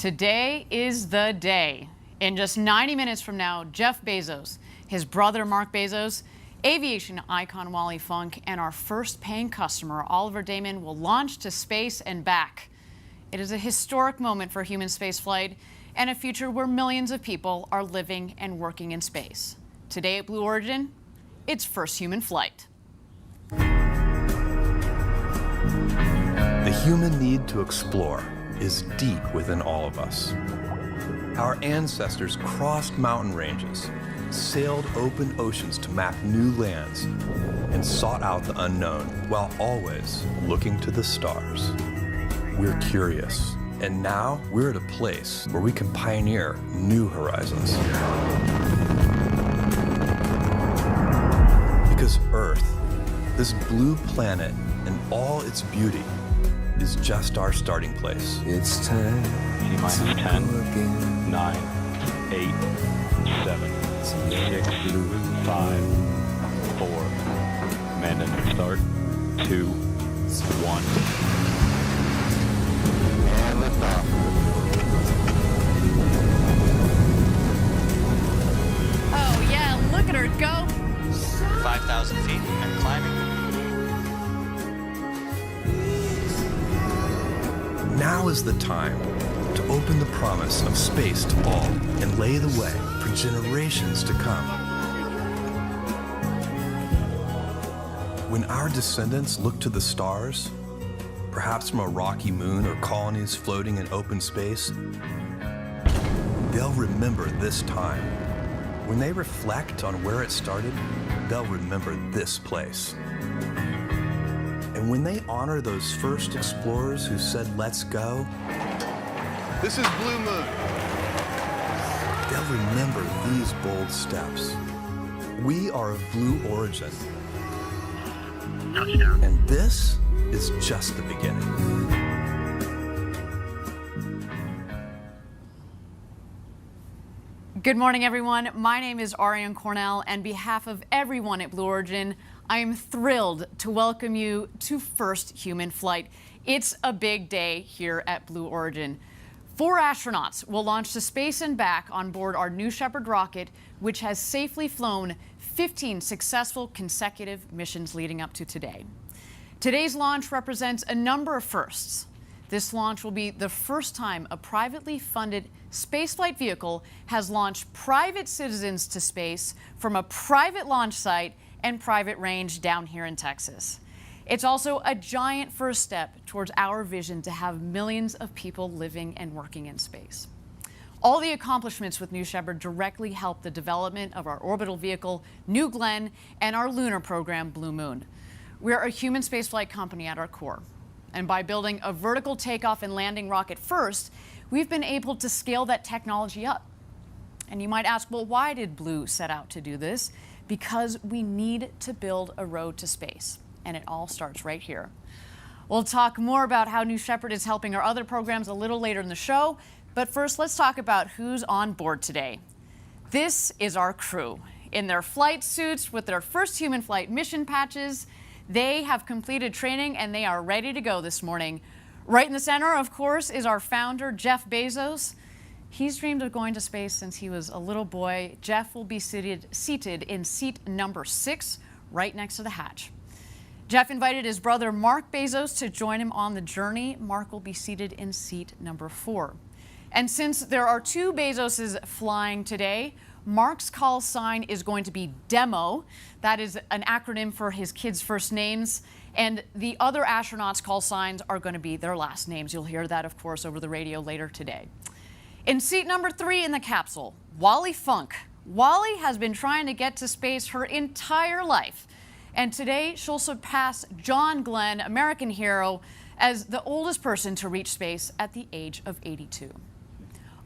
Today is the day. In just 90 minutes from now, Jeff Bezos, his brother Mark Bezos, aviation icon Wally Funk, and our first paying customer, Oliver Damon, will launch to space and back. It is a historic moment for human spaceflight and a future where millions of people are living and working in space. Today at Blue Origin, it's first human flight. The human need to explore is deep within all of us. Our ancestors crossed mountain ranges, sailed open oceans to map new lands, and sought out the unknown while always looking to the stars. We're curious, and now we're at a place where we can pioneer new horizons. Because Earth, this blue planet and all its beauty, is just our starting place. It's time. T-minus 10, 9, 8, 7, 6, 5, 4, command engine start, 2, 1. And lift off. Oh yeah, look at her go. 5,000 feet and climbing. Now is the time to open the promise of space to all and lay the way for generations to come. When our descendants look to the stars, perhaps from a rocky moon or colonies floating in open space, they'll remember this time. When they reflect on where it started, they'll remember this place. And when they honor those first explorers who said, "Let's go," This is Blue Moon. they'll remember these bold steps. We are of Blue Origin. Touchdown. And this is just the beginning. Good morning, everyone. My name is Ariane Cornell, and on behalf of everyone at Blue Origin, I am thrilled to welcome you to first human flight. It's a big day here at Blue Origin. 4 astronauts will launch to space and back on board our New Shepard rocket, which has safely flown 15 successful consecutive missions leading up to today. Today's launch represents a number of firsts. This launch will be the first time a privately funded spaceflight vehicle has launched private citizens to space from a private launch site and private range down here in Texas. It's also a giant first step towards our vision to have millions of people living and working in space. All the accomplishments with New Shepard directly help the development of our orbital vehicle, New Glenn, and our lunar program, Blue Moon. We're a human spaceflight company at our core. And by building a vertical takeoff and landing rocket first, we've been able to scale that technology up. And you might ask, well, why did Blue set out to do this? Because we need to build a road to space. And it all starts right here. We'll talk more about how New Shepard is helping our other programs a little later in the show. But first, let's talk about who's on board today. This is our crew. In their flight suits with their first human flight mission patches, they have completed training and they are ready to go this morning. Right in the center, of course, is our founder, Jeff Bezos. He's dreamed of going to space since he was a little boy. Jeff will be seated in seat number 6, right next to the hatch. Jeff invited his brother Mark Bezos to join him on the journey. Mark will be seated in seat number 4. And since there are 2 Bezoses flying today, Mark's call sign is going to be DEMO. That is an acronym for his kids' first names. And the other astronauts' call signs are going to be their last names. You'll hear that, of course, over the radio later today. In seat number 3 in the capsule, Wally Funk. Wally has been trying to get to space her entire life. And today she'll surpass John Glenn, American hero, as the oldest person to reach space at the age of 82.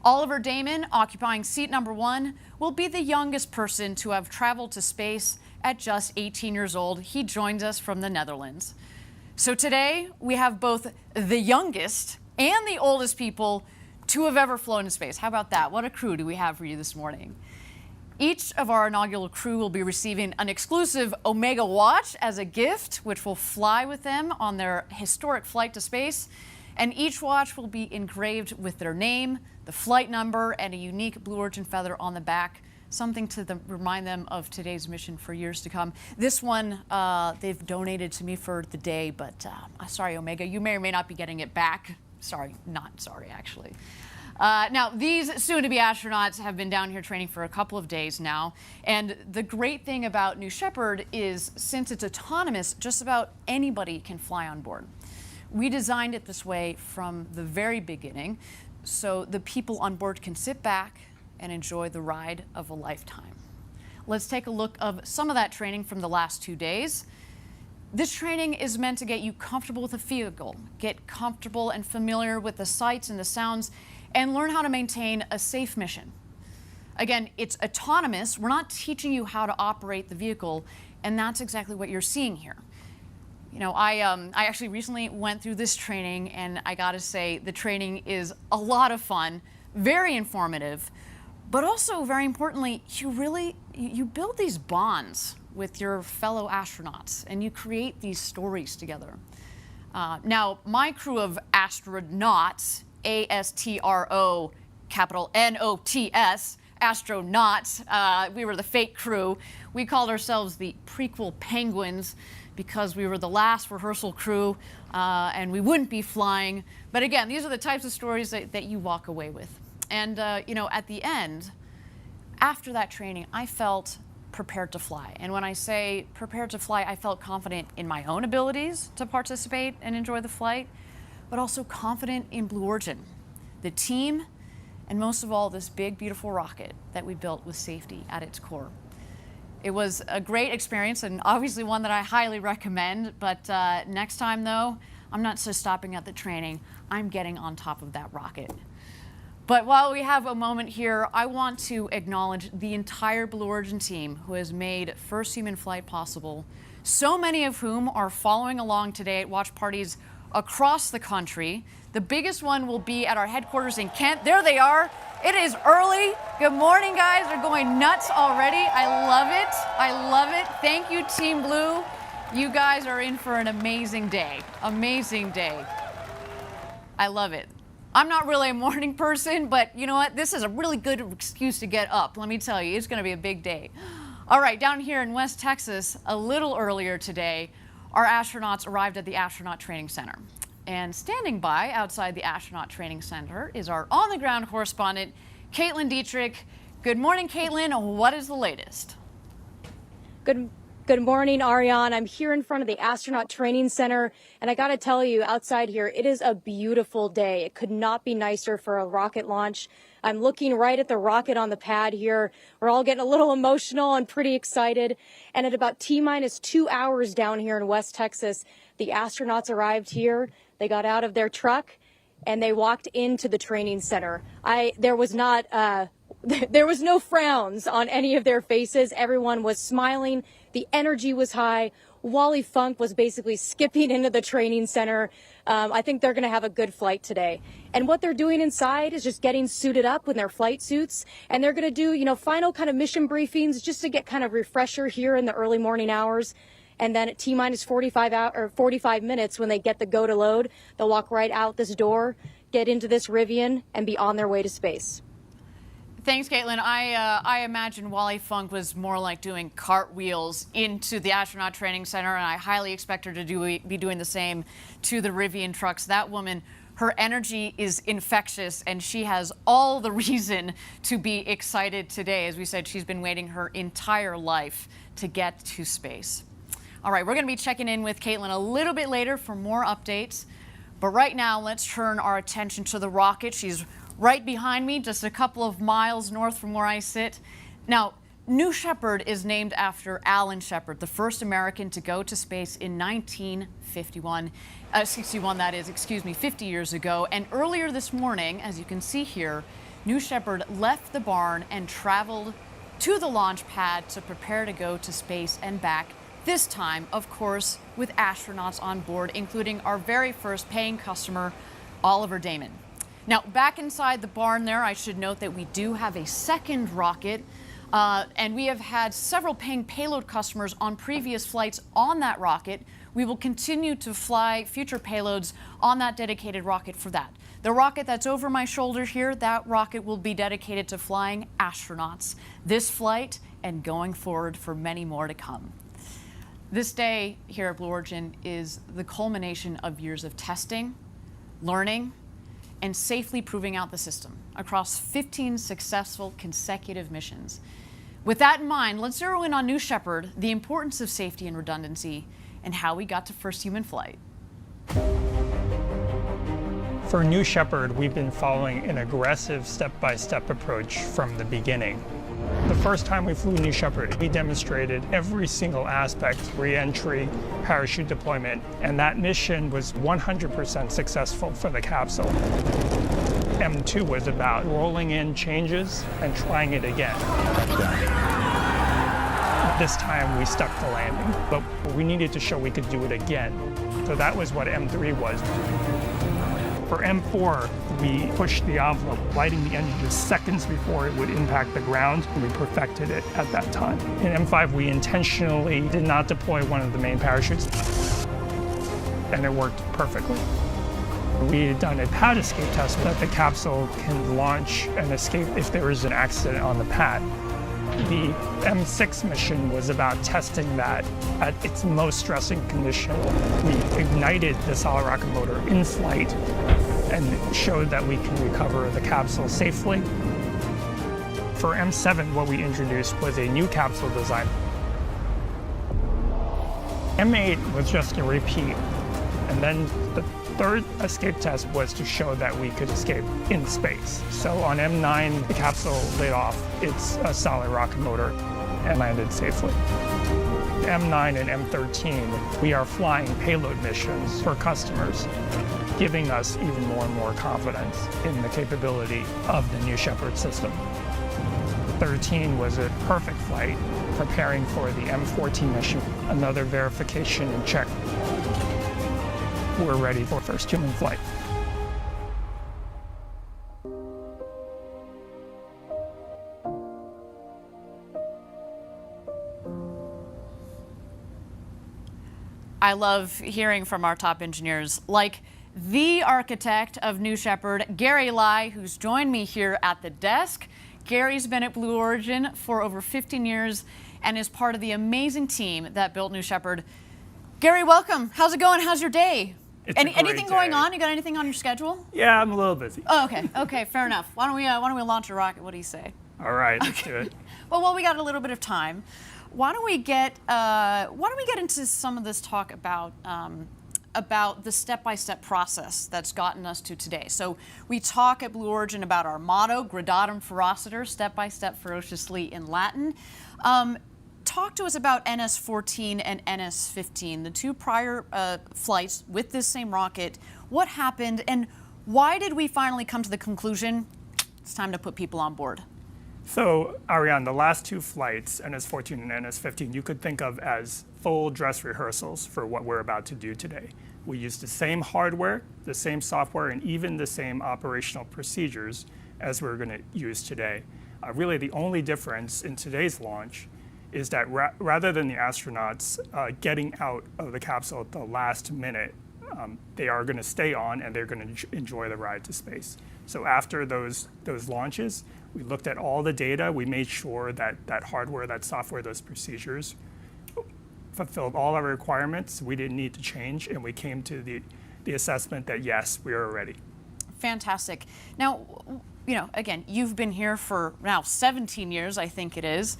Oliver Damon, occupying seat number 1, will be the youngest person to have traveled to space at just 18 years old. He joins us from the Netherlands. So today we have both the youngest and the oldest people to have ever flown to space. How about that? What a crew do we have for you this morning? Each of our inaugural crew will be receiving an exclusive Omega watch as a gift, which will fly with them on their historic flight to space. And each watch will be engraved with their name, the flight number, and a unique Blue Origin feather on the back, something to remind them of today's mission for years to come. This one they've donated to me for the day, but sorry, Omega, you may or may not be getting it back. Sorry, not sorry, actually. Now, these soon-to-be astronauts have been down here training for a couple of days now. And the great thing about New Shepard is, since it's autonomous, just about anybody can fly on board. We designed it this way from the very beginning, so the people on board can sit back and enjoy the ride of a lifetime. Let's take a look of some of that training from the last 2 days. This training is meant to get you comfortable with the vehicle, get comfortable and familiar with the sights and the sounds, and learn how to maintain a safe mission. Again, it's autonomous. We're not teaching you how to operate the vehicle, and that's exactly what you're seeing here. You know, I actually recently went through this training, and I gotta say, the training is a lot of fun, very informative, but also, very importantly, you build these bonds with your fellow astronauts, and you create these stories together. Now, my crew of astronauts, A-S-T-R-O, capital N-O-T-S, astronauts. We were the fake crew. We called ourselves the Prequel Penguins because we were the last rehearsal crew and we wouldn't be flying. But again, these are the types of stories that you walk away with. And, you know, at the end, after that training, I felt prepared to fly. And when I say prepared to fly, I felt confident in my own abilities to participate and enjoy the flight, but also confident in Blue Origin, the team, and most of all, this big, beautiful rocket that we built with safety at its core. It was a great experience and obviously one that I highly recommend, but next time though, I'm not just stopping at the training, I'm getting on top of that rocket. But while we have a moment here, I want to acknowledge the entire Blue Origin team who has made first human flight possible, so many of whom are following along today at watch parties across the country. The biggest one will be at our headquarters in Kent. There they are. It is early. Good morning, guys. They're going nuts already. I love it. I love it. Thank you, Team Blue. You guys are in for an amazing day. Amazing day. I love it. I'm not really a morning person, but you know what? This is a really good excuse to get up. Let me tell you, it's going to be a big day. All right, down here in West Texas, a little earlier today, our astronauts arrived at the Astronaut Training Center. And standing by outside the Astronaut Training Center is our on-the-ground correspondent, Caitlin Dietrich. Good morning, Caitlin. What is the latest? Good morning, Ariane. I'm here in front of the Astronaut Training Center, and I got to tell you, outside here, it is a beautiful day. It could not be nicer for a rocket launch. I'm looking right at the rocket on the pad here. We're all getting a little emotional and pretty excited. And at about T-minus 2 hours down here in West Texas, the astronauts arrived here. They got out of their truck and they walked into the training center. There was no frowns on any of their faces. Everyone was smiling. The energy was high. Wally Funk was basically skipping into the training center. I think they're going to have a good flight today. And what they're doing inside is just getting suited up in their flight suits. And they're going to do, you know, final kind of mission briefings just to get kind of refresher here in the early morning hours. And then at T-minus 45 minutes, when they get the go to load, they'll walk right out this door, get into this Rivian, and be on their way to space. Thanks, Caitlin. I imagine Wally Funk was more like doing cartwheels into the Astronaut Training Center, and I highly expect her to be doing the same to the Rivian trucks. That woman, her energy is infectious, and she has all the reason to be excited today. As we said, she's been waiting her entire life to get to space. All right, we're going to be checking in with Caitlin a little bit later for more updates. But right now, let's turn our attention to the rocket. She's right behind me, just a couple of miles north from where I sit. Now, New Shepard is named after Alan Shepard, the first American to go to space in 1951. 50 years ago. And earlier this morning, as you can see here, New Shepard left the barn and traveled to the launch pad to prepare to go to space and back. This time, of course, with astronauts on board, including our very first paying customer, Oliver Damon. Now, back inside the barn there, I should note that we do have a second rocket, and we have had several paying payload customers on previous flights on that rocket. we will continue to fly future payloads on that dedicated rocket for that. The rocket that's over my shoulder here, that rocket will be dedicated to flying astronauts this flight and going forward for many more to come. This day here at Blue Origin is the culmination of years of testing, learning, and safely proving out the system across 15 successful consecutive missions. With that in mind, let's zero in on New Shepard, the importance of safety and redundancy, and how we got to first human flight. For New Shepard, we've been following an aggressive step-by-step approach from the beginning. The first time we flew New Shepard, we demonstrated every single aspect, re-entry, parachute deployment, and that mission was 100% successful for the capsule. M2 was about rolling in changes and trying it again. This time we stuck the landing, but we needed to show we could do it again. So that was what M3 was. For M4, we pushed the envelope, lighting the engine just seconds before it would impact the ground, and we perfected it at that time. In M5, we intentionally did not deploy one of the main parachutes, and it worked perfectly. We had done a pad escape test that the capsule can launch and escape if there is an accident on the pad. The M6 mission was about testing that at its most stressing condition. We ignited the solid rocket motor in flight and showed that we can recover the capsule safely. For M7, what we introduced was a new capsule design. M8 was just a repeat. And then the third escape test was to show that we could escape in space. So on M9, the capsule lit off its solid rocket motor and landed safely. M9 and M13, we are flying payload missions for customers, giving us even more and more confidence in the capability of the New Shepard system. 13 was a perfect flight, preparing for the M14 mission, another verification and check. We're ready for first human flight. I love hearing from our top engineers, like the architect of New Shepard, Gary Lai, who's joined me here at the desk. Gary's been at Blue Origin for over 15 years and is part of the amazing team that built New Shepard. Gary, welcome. How's it going? How's your day? Anything going on? You got anything on your schedule? Yeah, I'm a little busy. Oh, okay. Okay, fair enough. Why don't we launch a rocket? What do you say? All right, let's do it. Well, while we got a little bit of time, why don't we get into some of this talk about the step-by-step process that's gotten us to today. So we talk at Blue Origin about our motto, Gradatum Ferociter, step-by-step ferociously in Latin. Talk to us about NS-14 and NS-15, the two prior flights with this same rocket. What happened, and why did we finally come to the conclusion it's time to put people on board? So, Ariane, the last two flights, NS-14 and NS-15, you could think of as full dress rehearsals for what we're about to do today. We used the same hardware, the same software, and even the same operational procedures as we're going to use today. Really, the only difference in today's launch is that rather than the astronauts getting out of the capsule at the last minute, they are going to stay on and they're going to enjoy the ride to space. So after those launches, we looked at all the data. We made sure that that hardware, that software, those procedures fulfilled all our requirements. We didn't need to change, and we came to the assessment that yes, we are ready. Fantastic. Now, again, you've been here for now 17 years, I think it is.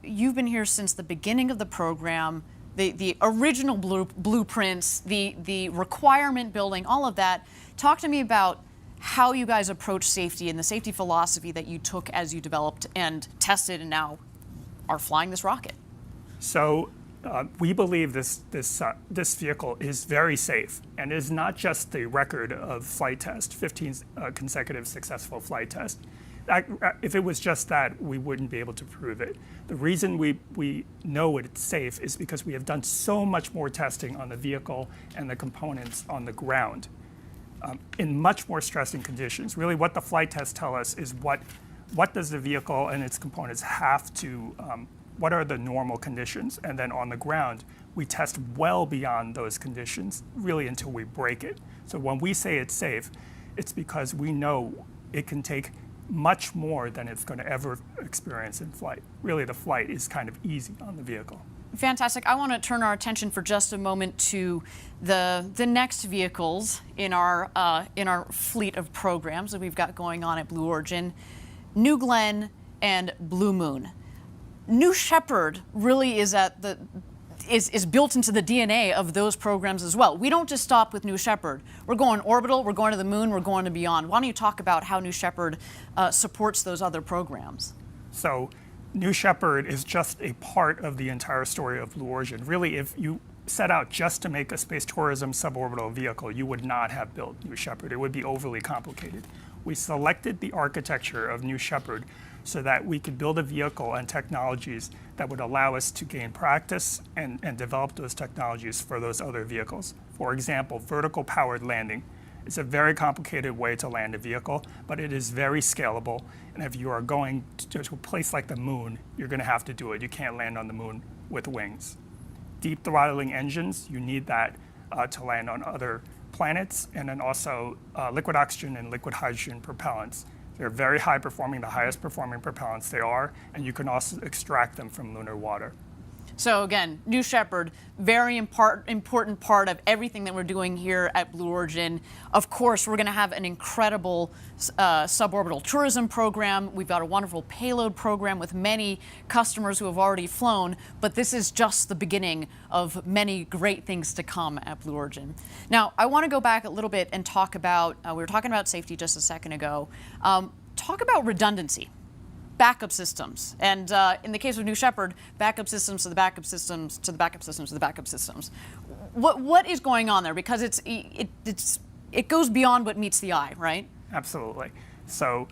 You've been here since the beginning of the program, the original blueprints, the requirement building, all of that. Talk to me about how you guys approach safety and the safety philosophy that you took as you developed and tested and now are flying this rocket. So we believe this vehicle is very safe, and is not just the record of flight test, 15 consecutive successful flight tests. If it was just that, we wouldn't be able to prove it. The reason we know it's safe is because we have done so much more testing on the vehicle and the components on the ground in much more stressing conditions. Really, what the flight tests tell us is what does the vehicle and its components have to, what are the normal conditions? And then on the ground, we test well beyond those conditions, really until we break it. So when we say it's safe, it's because we know it can take much more than it's going to ever experience in flight. Really, the flight is kind of easy on the vehicle. Fantastic. I want to turn our attention for just a moment to the next vehicles in our fleet of programs that we've got going on at Blue Origin, New Glenn and Blue Moon. New Shepard really is built into the DNA of those programs as well. We don't just stop with New Shepard. We're going orbital, we're going to the moon, we're going to beyond. Why don't you talk about how New Shepard supports those other programs? So New Shepard is just a part of the entire story of Blue Origin. Really, if you set out just to make a space tourism suborbital vehicle, you would not have built New Shepard. It would be overly complicated. We selected the architecture of New Shepard so that we could build a vehicle and technologies that would allow us to gain practice and develop those technologies for those other vehicles. For example, vertical powered landing. It's a very complicated way to land a vehicle, but it is very scalable. And if you are going to a place like the moon, you're going to have to do it. You can't land on the moon with wings. Deep throttling engines, you need that to land on other planets, and then also liquid oxygen and liquid hydrogen propellants. They're very high performing, the highest performing propellants they are, and you can also extract them from lunar water. So again, New Shepard, very important part of everything that we're doing here at Blue Origin. Of course, we're going to have an incredible suborbital tourism program. We've got a wonderful payload program with many customers who have already flown, but this is just the beginning of many great things to come at Blue Origin. Now, I want to go back a little bit and talk about, we were talking about safety just a second ago. Talk about redundancy. Backup systems. And in the case of New Shepard, backup systems to the backup systems to the backup systems to the backup systems. What is going on there? Because it goes beyond what meets the eye, right? Absolutely. So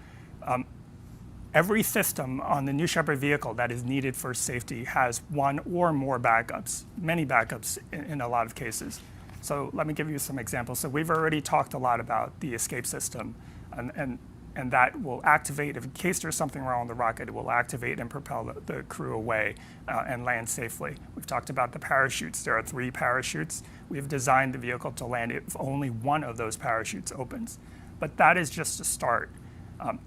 every system on the New Shepard vehicle that is needed for safety has one or more backups, many backups in a lot of cases. So let me give you some examples. So we've already talked a lot about the escape system, and that will activate, if in case there's something wrong with the rocket, it will activate and propel the crew away and land safely. We've talked about the parachutes. There are 3 parachutes. We've designed the vehicle to land if only one of those parachutes opens. But that is just a start.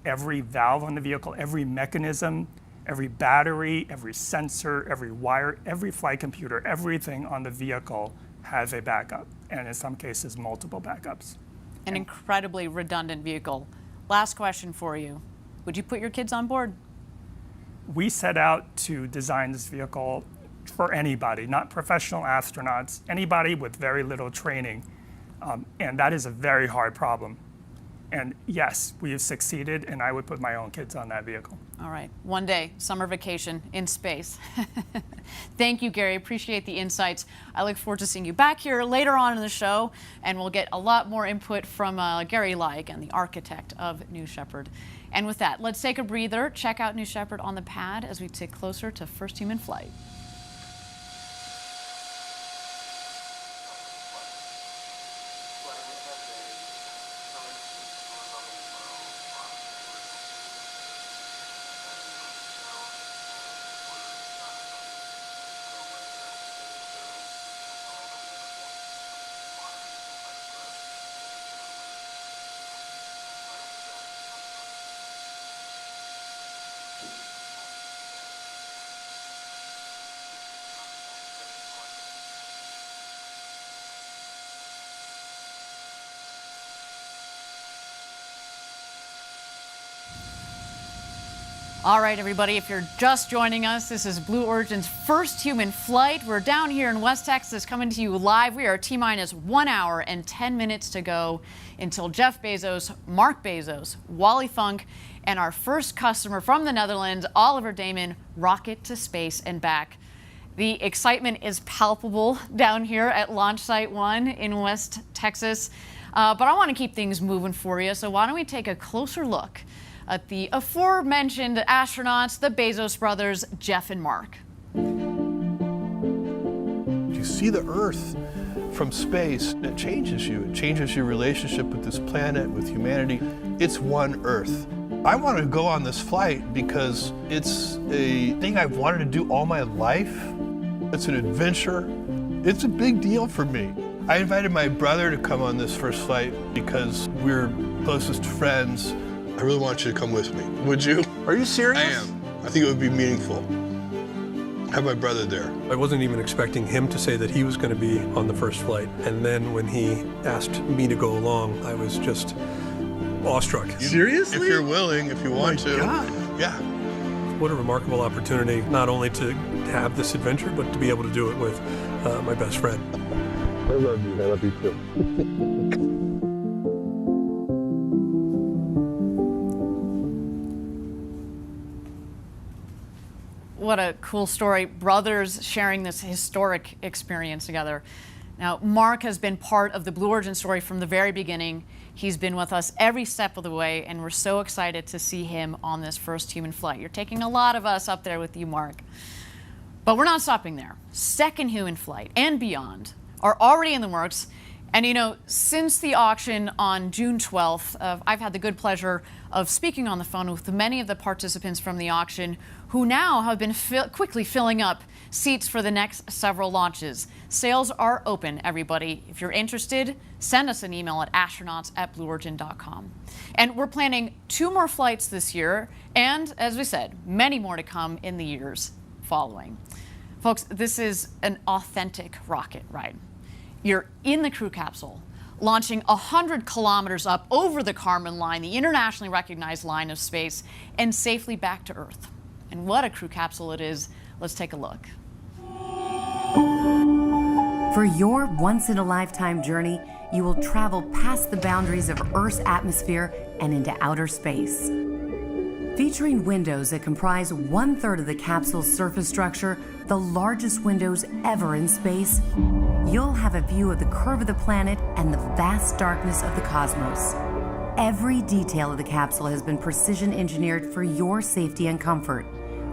Every valve on the vehicle, every mechanism, every battery, every sensor, every wire, every flight computer, everything on the vehicle has a backup, and in some cases, multiple backups. An incredibly redundant vehicle. Last question for you. Would you put your kids on board? We set out to design this vehicle for anybody, not professional astronauts, anybody with very little training. And that is a very hard problem. And yes, we have succeeded, and I would put my own kids on that vehicle. All right. One day, summer vacation in space. Thank you, Gary. Appreciate the insights. I look forward to seeing you back here later on in the show, and we'll get a lot more input from Gary Lai, again, the architect of New Shepard. And with that, let's take a breather, check out New Shepard on the pad as we take closer to first human flight. All right, everybody, if you're just joining us, this is Blue Origin's first human flight. We're down here in West Texas coming to you live. We are T-minus 1 hour and 10 minutes to go until Jeff Bezos, Mark Bezos, Wally Funk, and our first customer from the Netherlands, Oliver Damon, rocket to space and back. The excitement is palpable down here at Launch Site 1 in West Texas. But I want to keep things moving for you, so why don't we take a closer look at the aforementioned astronauts, the Bezos brothers, Jeff and Mark. You see the Earth from space, and it changes you. It changes your relationship with this planet, with humanity. It's one Earth. I want to go on this flight because it's a thing I've wanted to do all my life. It's an adventure. It's a big deal for me. I invited my brother to come on this first flight because we're closest friends. I really want you to come with me. Would you? Are you serious? I am. I think it would be meaningful. Have my brother there. I wasn't even expecting him to say that he was going to be on the first flight. And then when he asked me to go along, I was just awestruck. Seriously? If you're willing, if you want to. God. Yeah. What a remarkable opportunity, not only to have this adventure, but to be able to do it with my best friend. I love you. I love you too. What a cool story. Brothers sharing this historic experience together. Now, Mark has been part of the Blue Origin story from the very beginning. He's been with us every step of the way, and we're so excited to see him on this first human flight. You're taking a lot of us up there with you, Mark. But we're not stopping there. Second human flight and beyond are already in the works. And you know, since the auction on June 12th, I've had the good pleasure of speaking on the phone with many of the participants from the auction who now have been quickly filling up seats for the next several launches. Sales are open, everybody. If you're interested, send us an email at astronauts@blueorigin.com. And we're planning 2 more flights this year, and as we said, many more to come in the years following. Folks, this is an authentic rocket ride. You're in the crew capsule, launching 100 kilometers up over the Kármán line, the internationally recognized line of space, and safely back to Earth. And what a crew capsule it is. Let's take a look. For your once-in-a-lifetime journey, you will travel past the boundaries of Earth's atmosphere and into outer space. Featuring windows that comprise 1/3 of the capsule's surface structure, the largest windows ever in space, you'll have a view of the curve of the planet and the vast darkness of the cosmos. Every detail of the capsule has been precision engineered for your safety and comfort,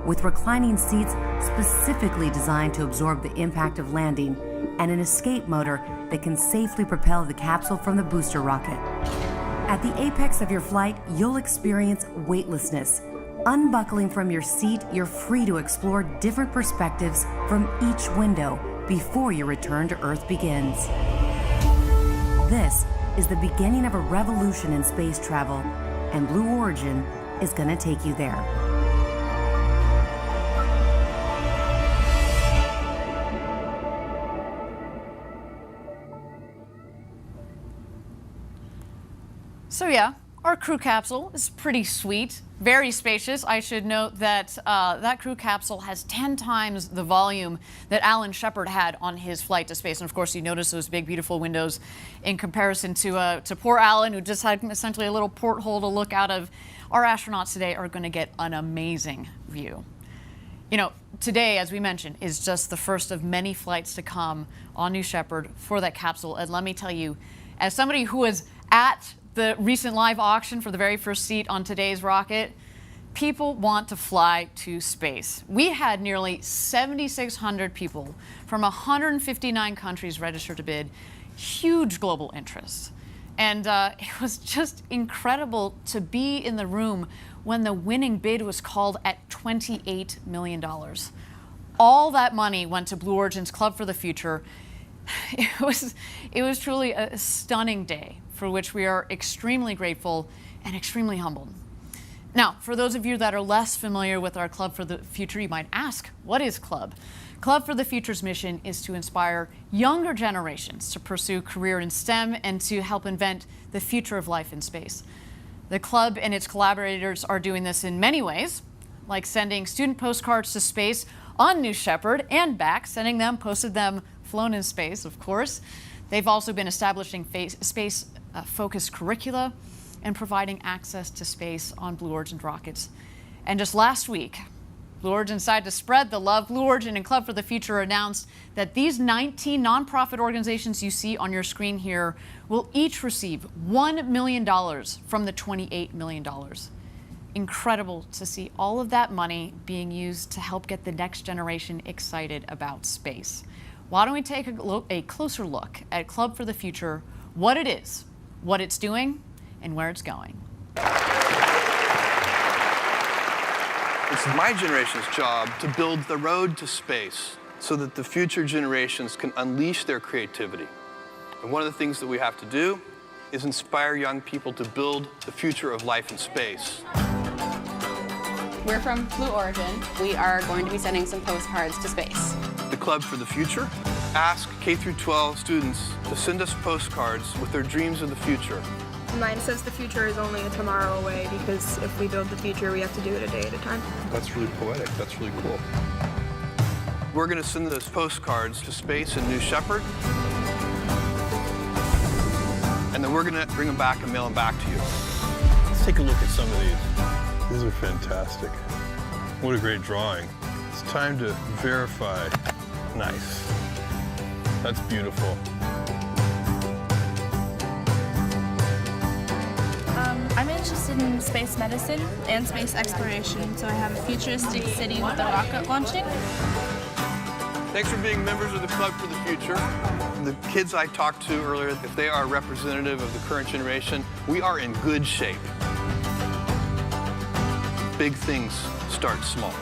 with reclining seats specifically designed to absorb the impact of landing and an escape motor that can safely propel the capsule from the booster rocket. At the apex of your flight, you'll experience weightlessness. Unbuckling from your seat, you're free to explore different perspectives from each window before your return to Earth begins. This is the beginning of a revolution in space travel, and Blue Origin is going to take you there. So yeah, our crew capsule is pretty sweet, very spacious. I should note that that crew capsule has 10 times the volume that Alan Shepard had on his flight to space. And of course, you notice those big, beautiful windows in comparison to poor Alan, who just had essentially a little porthole to look out of. Our astronauts today are going to get an amazing view. You know, today, as we mentioned, is just the first of many flights to come on New Shepard for that capsule. And let me tell you, as somebody who was at the recent live auction for the very first seat on today's rocket, people want to fly to space. We had nearly 7,600 people from 159 countries registered to bid. Huge global interest. And it was just incredible to be in the room when the winning bid was called at $28 million. All that money went to Blue Origin's Club for the Future. It was truly a stunning day, for which we are extremely grateful and extremely humbled. Now, for those of you that are less familiar with our Club for the Future, you might ask, what is Club? Club for the Future's mission is to inspire younger generations to pursue career in STEM and to help invent the future of life in space. The club and its collaborators are doing this in many ways, like sending student postcards to space on New Shepard and back, sending them, posted them, flown in space, of course. They've also been establishing space-focused curricula and providing access to space on Blue Origin rockets. And just last week, Blue Origin decided to spread the love. Blue Origin and Club for the Future announced that these 19 nonprofit organizations you see on your screen here will each receive $1 million from the $28 million. Incredible to see all of that money being used to help get the next generation excited about space. Why don't we take a closer look at Club for the Future, what it is, what it's doing, and where it's going. It's my generation's job to build the road to space. so that the future generations can unleash their creativity. And one of the things that we have to do is inspire young people to build the future of life in space. We're from Blue Origin. We are going to be sending some postcards to space. The Club for the Future asks K-12 students to send us postcards with their dreams of the future. Mine says the future is only a tomorrow away, because if we build the future, we have to do it a day at a time. That's really poetic. That's really cool. We're going to send those postcards to space in New Shepard, and then we're going to bring them back and mail them back to you. Let's take a look at some of these. These are fantastic. What a great drawing. It's time to verify. Nice. That's beautiful. I'm interested in space medicine and space exploration, so I have a futuristic city with a rocket launching. Thanks for being members of the Club for the Future. The kids I talked to earlier, if they are representative of the current generation, we are in good shape. Big things start small.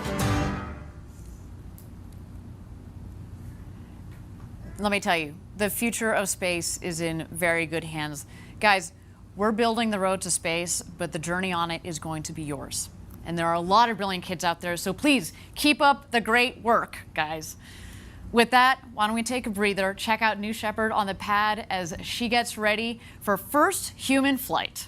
Let me tell you, the future of space is in very good hands. Guys, we're building the road to space, but the journey on it is going to be yours. And there are a lot of brilliant kids out there, so please keep up the great work, guys. With that, why don't we take a breather, check out New Shepard on the pad as she gets ready for first human flight.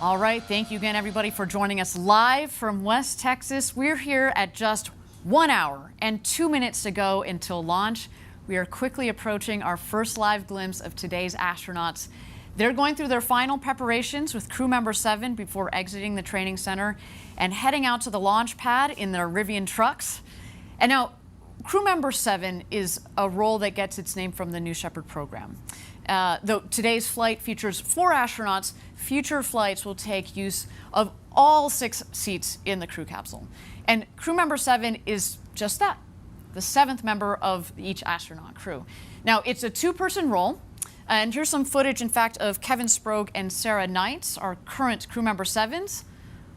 All right, thank you again, everybody, for joining us live from West Texas. We're here at just 1 hour and 2 minutes to go until launch. We are quickly approaching our first live glimpse of today's astronauts. They're going through their final preparations with crew member 7 before exiting the training center and heading out to the launch pad in their Rivian trucks. And now, crew member 7 is a role that gets its name from the New Shepard program. Though today's flight features 4 astronauts, future flights will take use of all 6 seats in the crew capsule. And crew member 7 is just that, the 7th member of each astronaut crew. Now, it's a 2-person role, and here's some footage, in fact, of Kevin Sprague and Sarah Knights, our current crew member 7s.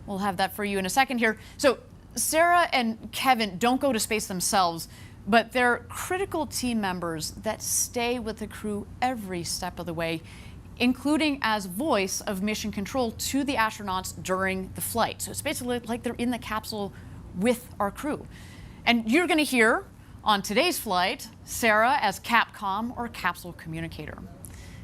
We'll have that for you in a second here. So Sarah and Kevin don't go to space themselves, but they're critical team members that stay with the crew every step of the way, including as voice of mission control to the astronauts during the flight. So it's basically like they're in the capsule with our crew. And you're going to hear on today's flight Sarah as Capcom, or capsule communicator.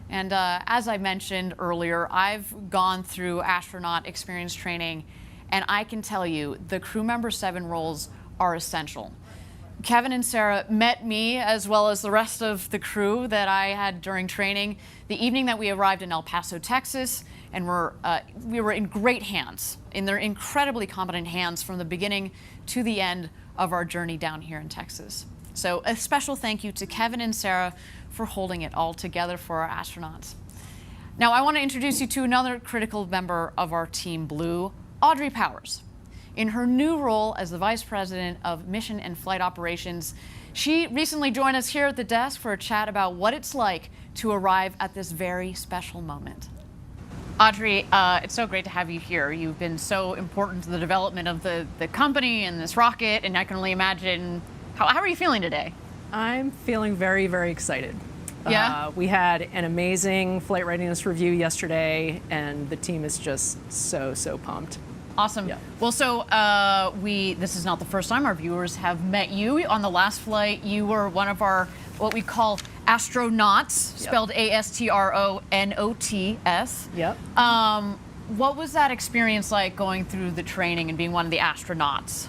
And as I mentioned earlier, I've gone through astronaut experience training, and I can tell you the crew member 7 roles are essential. Kevin and Sarah met me, as well as the rest of the crew that I had during training, the evening that we arrived in El Paso, Texas, and we were in great hands, in their incredibly competent hands from the beginning to the end of our journey down here in Texas. So a special thank you to Kevin and Sarah for holding it all together for our astronauts. Now, I want to introduce you to another critical member of our Team Blue, Audrey Powers. In her new role as the Vice President of Mission and Flight Operations, she recently joined us here at the desk for a chat about what it's like to arrive at this very special moment. Audrey, it's so great to have you here. You've been so important to the development of the company and this rocket, and I can only imagine, how are you feeling today? I'm feeling very, very excited. Yeah? We had an amazing flight readiness review yesterday, and the team is just so pumped. Awesome. Yeah. Well, so this is not the first time our viewers have met you. On the last flight, you were one of our, what we call astronauts, spelled A-S-T-R-O-N-O-T-S. Yep. What was that experience like, going through the training and being one of the astronauts?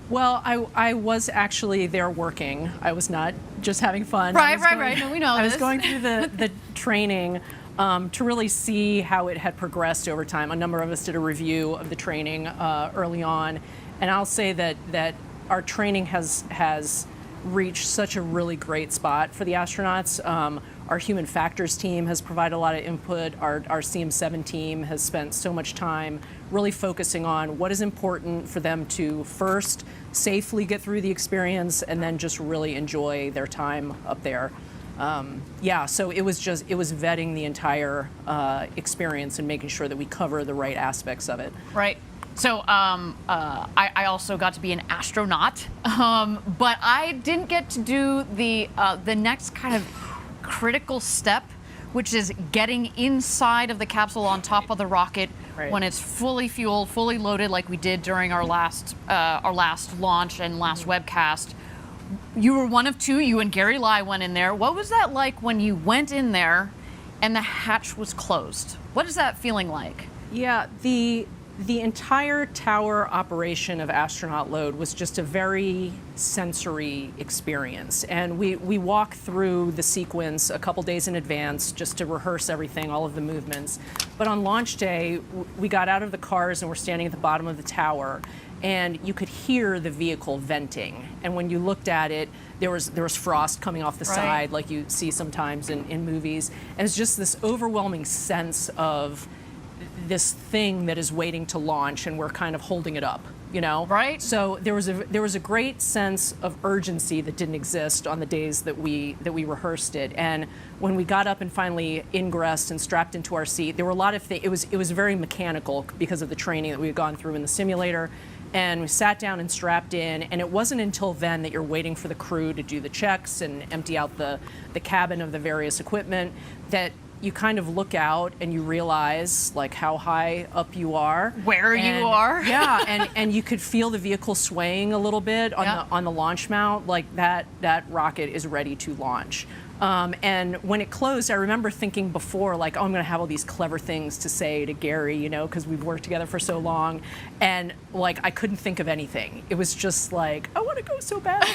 Well, I was actually there working. I was not just having fun. Right. No, we know I this. was going through the training to really see how it had progressed over time. A number of us did a review of the training early on, and I'll say that our training has reached such a really great spot for the astronauts. Our human factors team has provided a lot of input. Our CM7 team has spent so much time really focusing on what is important for them to first safely get through the experience and then just really enjoy their time up there. So it was vetting the entire experience and making sure that we cover the right aspects of it. Right. So I also got to be an astronaut, but I didn't get to do the next kind of critical step, which is getting inside of the capsule on top of the rocket when it's fully fueled, fully loaded, like we did during our last launch and last webcast. You were one of two. You and Gary Lai went in there. What was that like when you went in there and the hatch was closed? What is that feeling like? Yeah, the entire tower operation of Astronaut Load was just a very sensory experience. And we walked through the sequence a couple days in advance just to rehearse everything, all of the movements. But on launch day, we got out of the cars and we're standing at the bottom of the tower. And you could hear the vehicle venting. And when you looked at it, there was frost coming off the side like you see sometimes in movies. And it's just this overwhelming sense of this thing that is waiting to launch, and we're kind of holding it up, you know? Right. So there was a great sense of urgency that didn't exist on the days that we rehearsed it. And when we got up and finally ingressed and strapped into our seat, there were a lot of things. It was very mechanical because of the training that we had gone through in the simulator. And we sat down and strapped in, and it wasn't until then that you're waiting for the crew to do the checks and empty out the cabin of the various equipment that you kind of look out and you realize like how high up you are, where you are. Yeah, and you could feel the vehicle swaying a little bit on the launch mount, like that rocket is ready to launch. And when it closed, I remember thinking before, like, oh, I'm going to have all these clever things to say to Gary, you know, because we've worked together for so long. And, like, I couldn't think of anything. It was just like, I want to go so bad,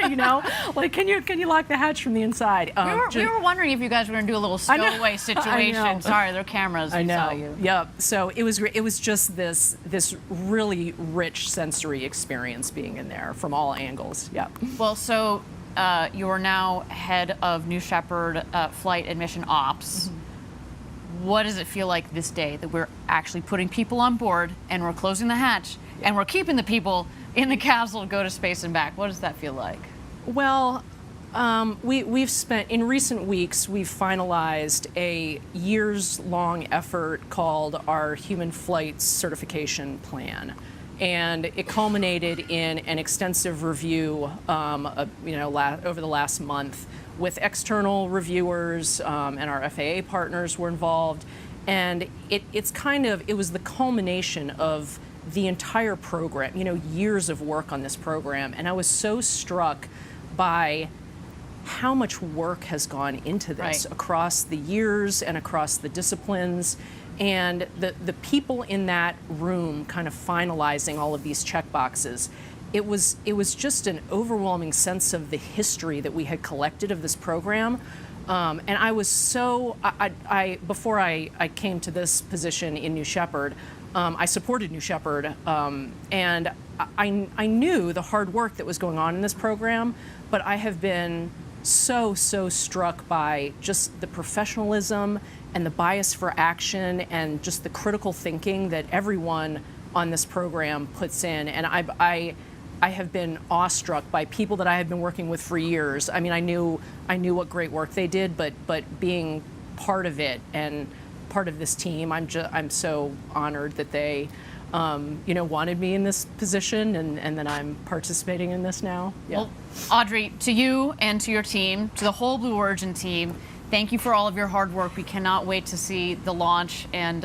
you know? Like, can you lock the hatch from the inside? We were wondering if you guys were going to do a little stowaway situation. Sorry, there are cameras. I know. Saw you. Yep. So it was just this really rich sensory experience being in there from all angles. Yep. Well, so you are now head of New Shepard Flight and Mission Ops. Mm-hmm. What does it feel like this day that we're actually putting people on board and we're closing the hatch and we're keeping the people in the capsule to go to space and back? What does that feel like? Well, we've spent, in recent weeks, we've finalized a years-long effort called our Human Flight Certification Plan. And it culminated in an extensive review, over the last month with external reviewers, and our FAA partners were involved. And it was the culmination of the entire program, years of work on this program. And I was so struck by how much work has gone into this across the years and across the disciplines. And the people in that room kind of finalizing all of these check boxes, it was just an overwhelming sense of the history that we had collected of this program. And I was so, before I came to this position in New Shepard, I supported New Shepard, and I knew the hard work that was going on in this program, but I have been so struck by just the professionalism and the bias for action and just the critical thinking that everyone on this program puts in. And I have been awestruck by people that I have been working with for years. I mean, I knew what great work they did, but being part of it and part of this team, I'm so honored that they wanted me in this position, and then I'm participating in this now. Yeah. Well, Audrey, to you and to your team, to the whole Blue Origin team, thank you for all of your hard work. We cannot wait to see the launch, and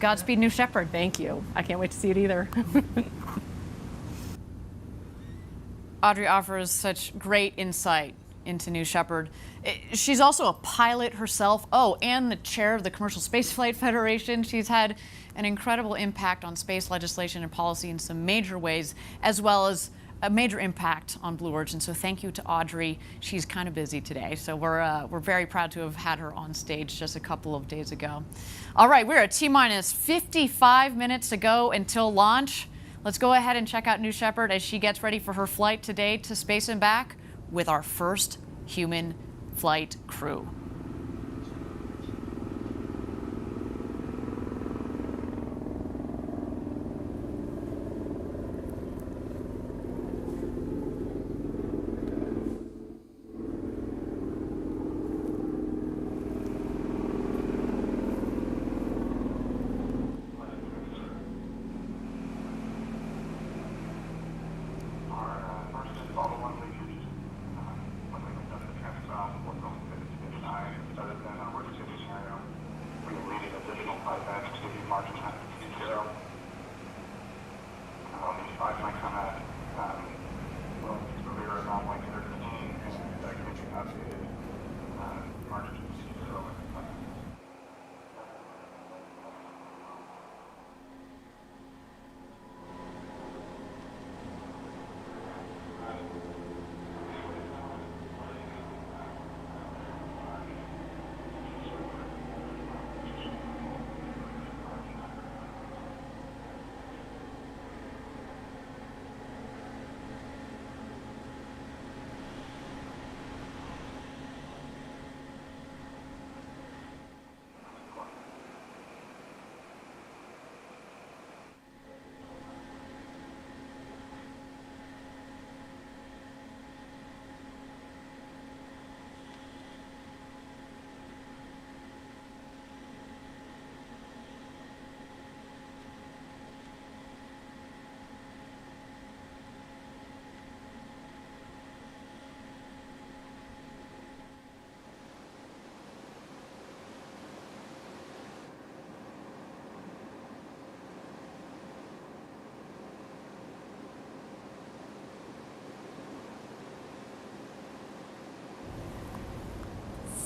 Godspeed, New Shepard. Thank you. I can't wait to see it either. Audrey offers such great insight into New Shepard. She's also a pilot herself. Oh, and the chair of the Commercial Spaceflight Federation. She's had an incredible impact on space legislation and policy in some major ways, as well as a major impact on Blue Origin. So thank you to Audrey. She's kind of busy today, so we're very proud to have had her on stage just a couple of days ago. All right, we're at T-minus 55 minutes to go until launch. Let's go ahead and check out New Shepard as she gets ready for her flight today to space and back with our first human flight crew.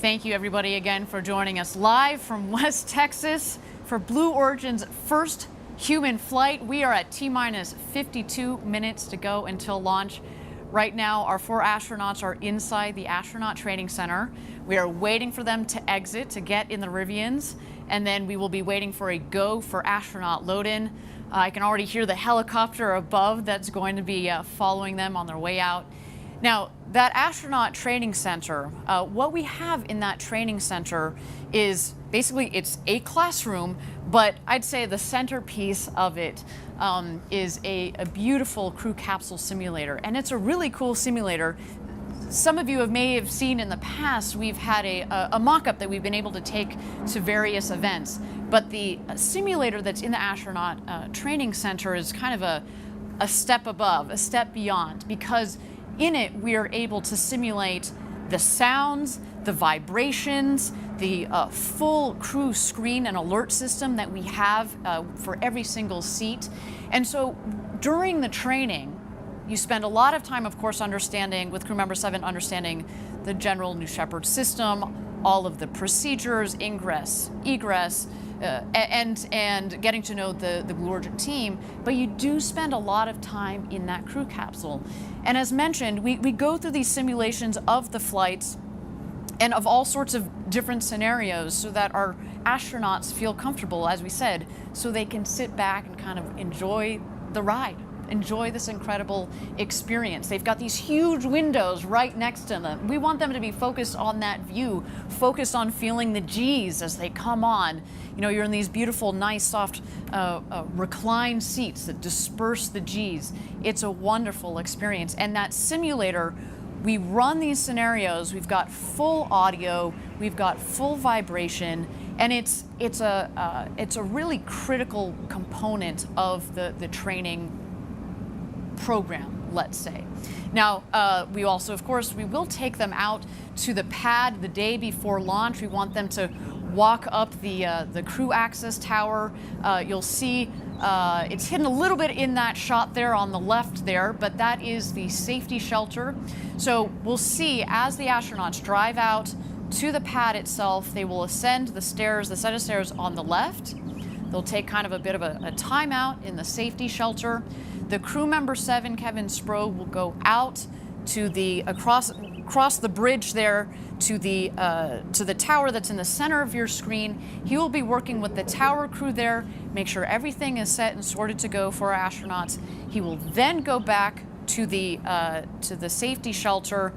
Thank you, everybody, again for joining us live from West Texas for Blue Origin's first human flight. We are at T-minus 52 minutes to go until launch. Right now, our 4 astronauts are inside the Astronaut Training Center. We are waiting for them to exit to get in the Rivians, and then we will be waiting for a go for astronaut load-in. I can already hear the helicopter above that's going to be following them on their way out. Now, that astronaut training center, what we have in that training center is basically it's a classroom, but I'd say the centerpiece of it is a beautiful crew capsule simulator. And it's a really cool simulator. Some of you may have seen in the past, we've had a mock-up that we've been able to take to various events. But the simulator that's in the astronaut training center is kind of a step above, a step beyond, because in it, we are able to simulate the sounds, the vibrations, the full crew screen and alert system that we have for every single seat. And so during the training, you spend a lot of time, of course, understanding, with crew member 7, understanding the general New Shepard system, all of the procedures, ingress, egress, and getting to know the Blue Origin team, but you do spend a lot of time in that crew capsule. And as mentioned, we go through these simulations of the flights and of all sorts of different scenarios so that our astronauts feel comfortable, as we said, so they can sit back and kind of enjoy the ride. Enjoy this incredible experience. They've got these huge windows right next to them. We want them to be focused on that view, focused on feeling the G's as they come on. You know, you're in these beautiful, nice, soft, reclined seats that disperse the G's. It's a wonderful experience. And that simulator, we run these scenarios. We've got full audio. We've got full vibration. And it's a really critical component of the training program, let's say. Now, we also, of course, we will take them out to the pad the day before launch. We want them to walk up the crew access tower. You'll see it's hidden a little bit in that shot there on the left there, but that is the safety shelter. So we'll see as the astronauts drive out to the pad itself, they will ascend the stairs, the set of stairs on the left. They'll take kind of a bit of a timeout in the safety shelter. The crew member 7, Kevin Sproul, will go out to the across the bridge there to the tower that's in the center of your screen. He will be working with the tower crew there, make sure everything is set and sorted to go for our astronauts. He will then go back to the safety shelter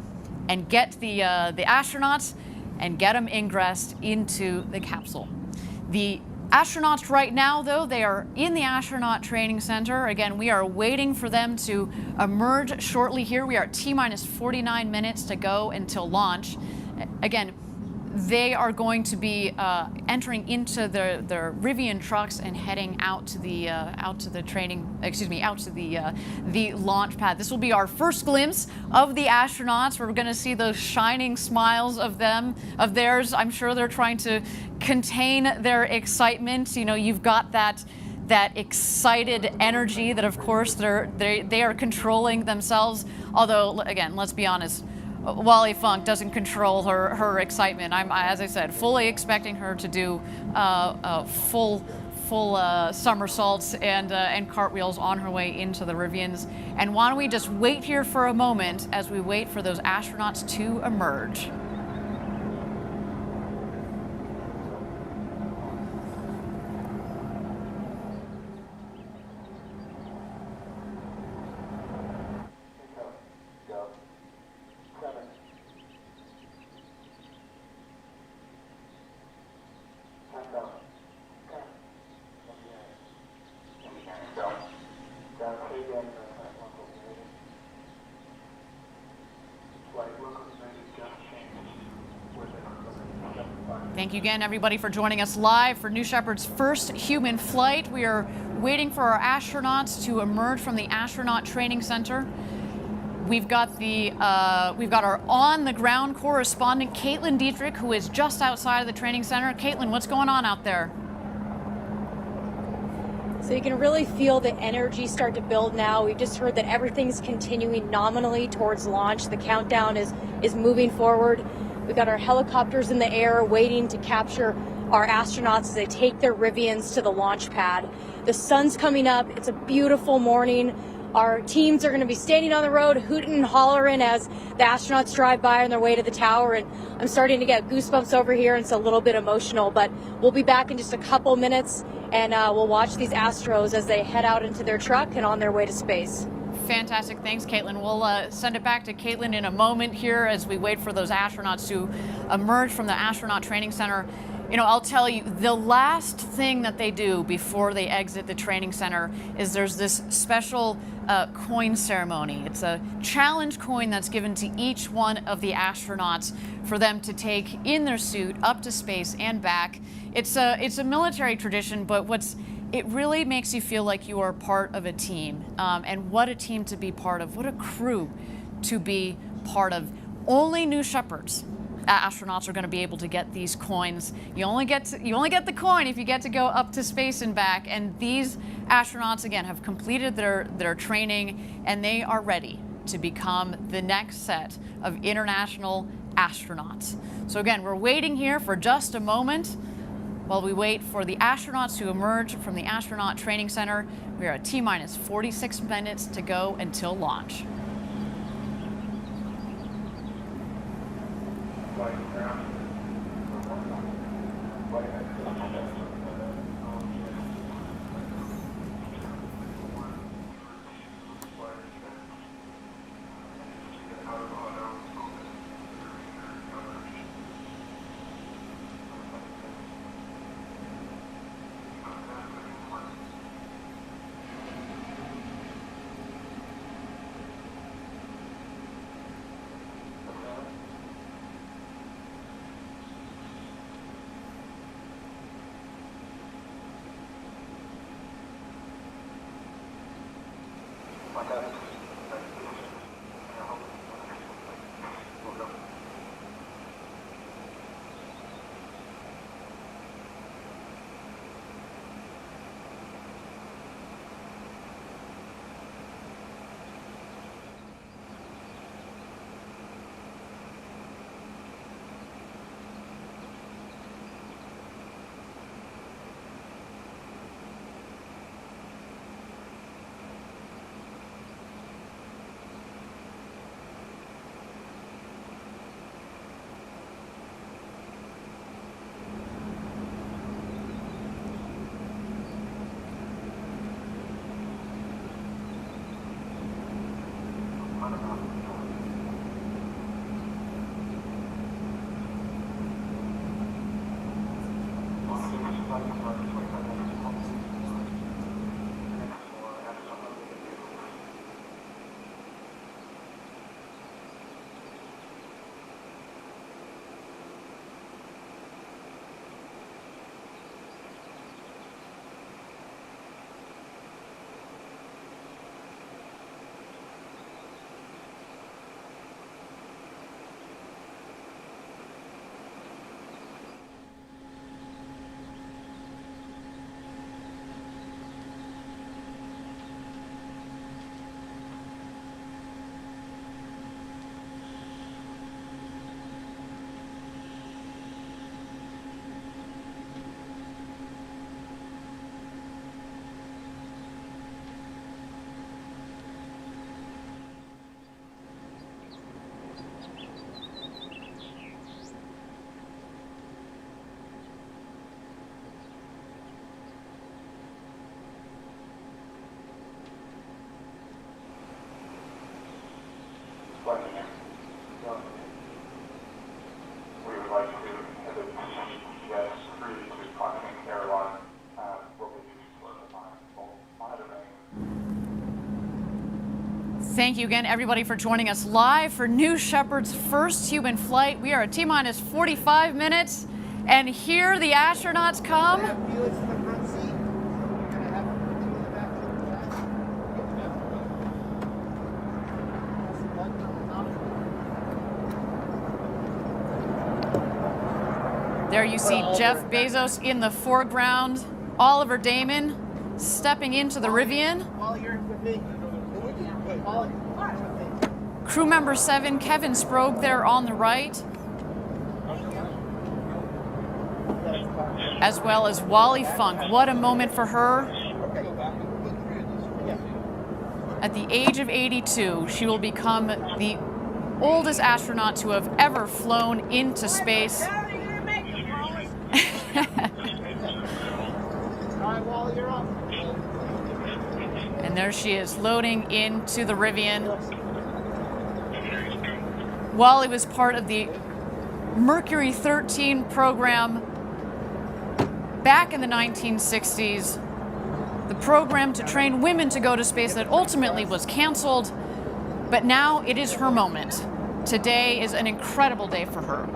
and get the astronauts and get them ingressed into the capsule. The astronauts right now, though, they are in the astronaut training center. Again, we are waiting for them to emerge shortly here. We are at T-minus 49 minutes to go until launch. Again, they are going to be entering into their Rivian trucks and heading out to the launch pad. This will be our first glimpse of the astronauts. We're going to see those shining smiles of theirs. I'm sure they're trying to contain their excitement. You know, you've got that excited energy that, of course, they are controlling themselves. Although, again, let's be honest, Wally Funk doesn't control her excitement. I'm, as I said, fully expecting her to do full somersaults and cartwheels on her way into the Rivians. And why don't we just wait here for a moment as we wait for those astronauts to emerge. Thank you again, everybody, for joining us live for New Shepard's first human flight. We are waiting for our astronauts to emerge from the astronaut training center. We've got our on-the-ground correspondent, Caitlin Dietrich, who is just outside of the training center. Caitlin, what's going on out there? So you can really feel the energy start to build now. We've just heard that everything's continuing nominally towards launch. The countdown is moving forward. We've got our helicopters in the air waiting to capture our astronauts as they take their Rivians to the launch pad. The sun's coming up. It's a beautiful morning. Our teams are going to be standing on the road, hooting and hollering as the astronauts drive by on their way to the tower. And I'm starting to get goosebumps over here, and it's a little bit emotional. But we'll be back in just a couple minutes, and we'll watch these Astros as they head out into their truck and on their way to space. Fantastic. Thanks, Caitlin. We'll send it back to Caitlin in a moment here as we wait for those astronauts to emerge from the astronaut training center. You know, I'll tell you, the last thing that they do before they exit the training center is there's this special coin ceremony. It's a challenge coin that's given to each one of the astronauts for them to take in their suit up to space and back. It's a military tradition, but it really makes you feel like you are part of a team. And what a team to be part of. What a crew to be part of. Only New Shepards astronauts are going to be able to get these coins. You only get the coin if you get to go up to space and back. And these astronauts, again, have completed their training, and they are ready to become the next set of international astronauts. So again, we're waiting here for just a moment while we wait for the astronauts to emerge from the astronaut training center. We are at T-minus 46 minutes to go until launch. We would like to inhibit GS3 to Continental Airline. We'll be monitoring. Thank you again, everybody, for joining us live for New Shepard's first human flight. We are at T-minus 45 minutes, and here the astronauts come. There you see Jeff Bezos in the foreground, Oliver Damon stepping into the Rivian. Crew member 7, Kevin Sprague, there on the right, as well as Wally Funk. What a moment for her. At the age of 82, she will become the oldest astronaut to have ever flown into space. And there she is, loading into the Rivian. Wally was part of the Mercury 13 program back in the 1960s, the program to train women to go to space that ultimately was canceled, but now it is her moment. Today is an incredible day for her.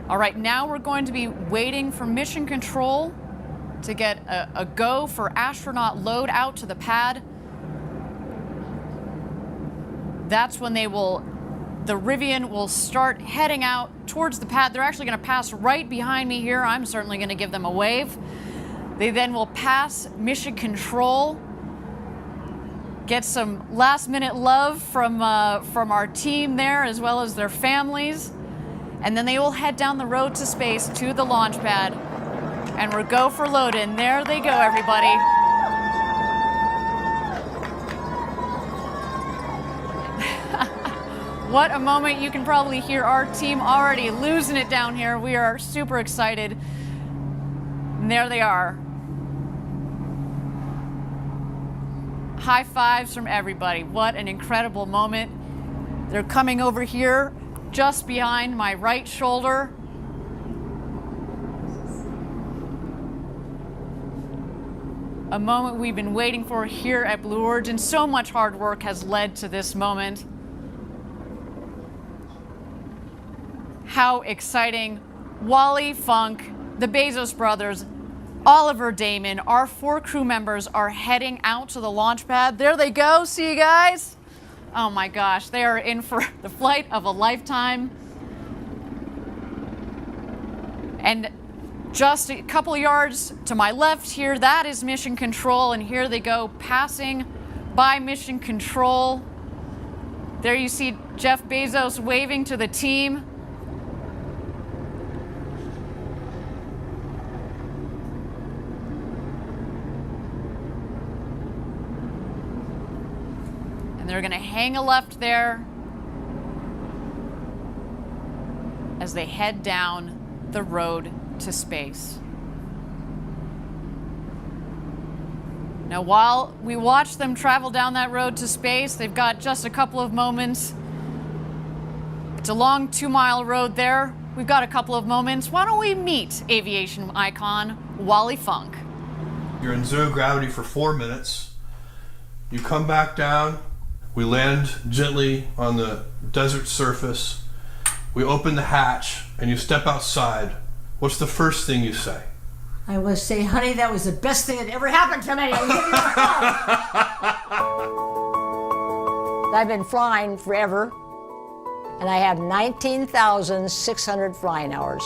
All right, now we're going to be waiting for mission control to get a go for astronaut load out to the pad. That's when the Rivian will start heading out towards the pad. They're actually going to pass right behind me here. I'm certainly going to give them a wave. They then will pass mission control, get some last-minute love from our team there, as well as their families. And then they will head down the road to space to the launch pad. And we'll go for load-in. There they go, everybody. What a moment. You can probably hear our team already losing it down here. We are super excited. And there they are. High fives from everybody. What an incredible moment. They're coming over here just behind my right shoulder. A moment we've been waiting for here at Blue Origin. So much hard work has led to this moment. How exciting. Wally Funk, the Bezos brothers, Oliver Damon, our 4 crew members are heading out to the launch pad. There they go. See you guys. Oh my gosh, they are in for the flight of a lifetime. And just a couple yards to my left here, that is mission control, and here they go, passing by mission control. There you see Jeff Bezos waving to the team. They're going to hang a left there as they head down the road to space. Now, while we watch them travel down that road to space, they've got just a couple of moments. It's a long 2-mile road there. We've got a couple of moments. Why don't we meet aviation icon Wally Funk? You're in zero gravity for 4 minutes. You come back down. We land gently on the desert surface. We open the hatch and you step outside. What's the first thing you say? I will say, honey, that was the best thing that ever happened to me. I've been flying forever, and I have 19,600 flying hours.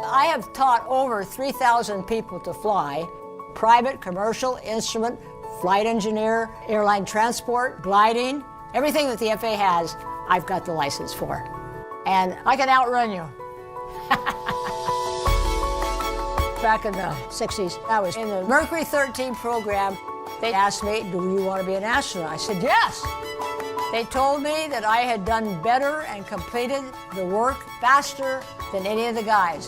I have taught over 3,000 people to fly, private, commercial, instrument, flight engineer, airline transport, gliding, everything that the FAA has, I've got the license for. and I can outrun you. Back in the 60s, I was in the Mercury 13 program. They asked me, do you want to be an astronaut? I said, yes. They told me that I had done better and completed the work faster than any of the guys.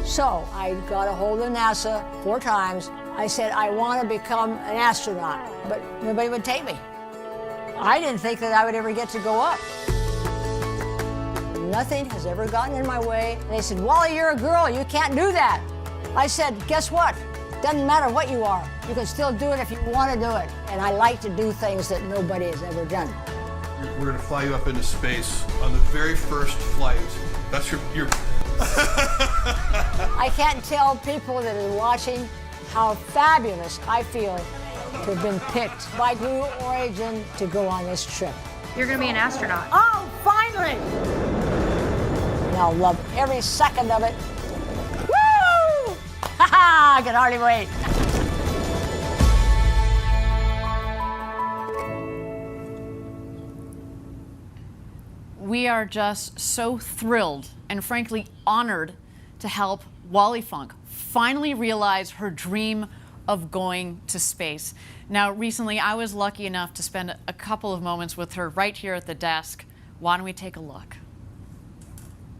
So I got a hold of NASA 4 times. I said, I want to become an astronaut, but nobody would take me. I didn't think that I would ever get to go up. Nothing has ever gotten in my way. And they said, Wally, you're a girl, you can't do that. I said, guess what? Doesn't matter what you are. You can still do it if you want to do it. And I like to do things that nobody has ever done. We're going to fly you up into space on the very first flight. That's your I can't tell people that are watching how fabulous I feel to have been picked by Blue Origin to go on this trip. You're going to be an astronaut. Oh, finally! And I'll love every second of it. Woo! Ha ha! I can hardly wait. We are just so thrilled and frankly honored to help Wally Funk finally realize her dream of going to space. Now, recently I was lucky enough to spend a couple of moments with her right here at the desk. Why don't we take a look?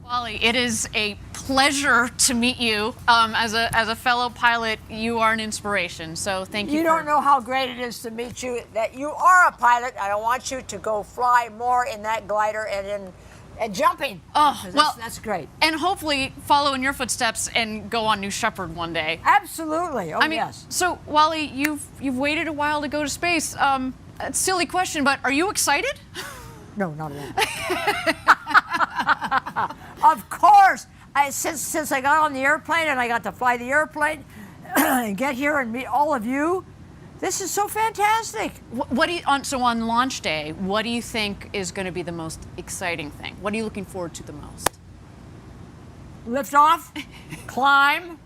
Wally, it is a pleasure to meet you. As a fellow pilot, you are an inspiration, so thank you. You don't know how great it is to meet you, that you are a pilot. I want you to go fly more in that glider and jumping. Oh, well, that's great. And hopefully follow in your footsteps and go on New Shepard one day. Absolutely. Oh, I mean, yes. So, Wally, you've waited a while to go to space. A silly question, but are you excited? No, not at all. Of course. Since I got on the airplane and I got to fly the airplane and get here and meet all of you, this is so fantastic. What do you, so on launch day, what do you think is going to be the most exciting thing? What are you looking forward to the most? Lift off, climb,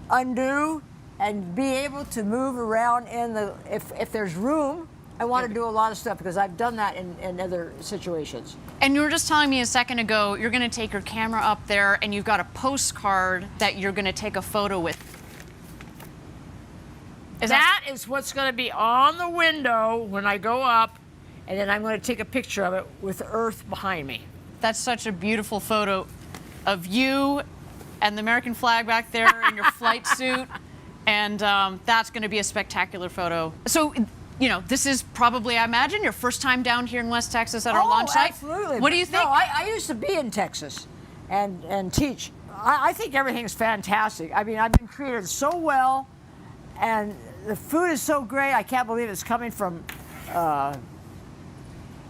undo, and be able to move around in the, if there's room. I want to do a lot of stuff because I've done that in other situations. And you were just telling me a second ago, you're going to take your camera up there and you've got a postcard that you're going to take a photo with. That is what's going to be on the window when I go up, and then I'm going to take a picture of it with the Earth behind me. That's such a beautiful photo of you and the American flag back there in your flight suit, and that's going to be a spectacular photo. So, you know, this is probably, I imagine, your first time down here in West Texas at our launch site? Absolutely. What do you think? No, I used to be in Texas and teach. I think everything's fantastic. I mean, I've been treated so well, and the food is so great. I can't believe it's coming from, I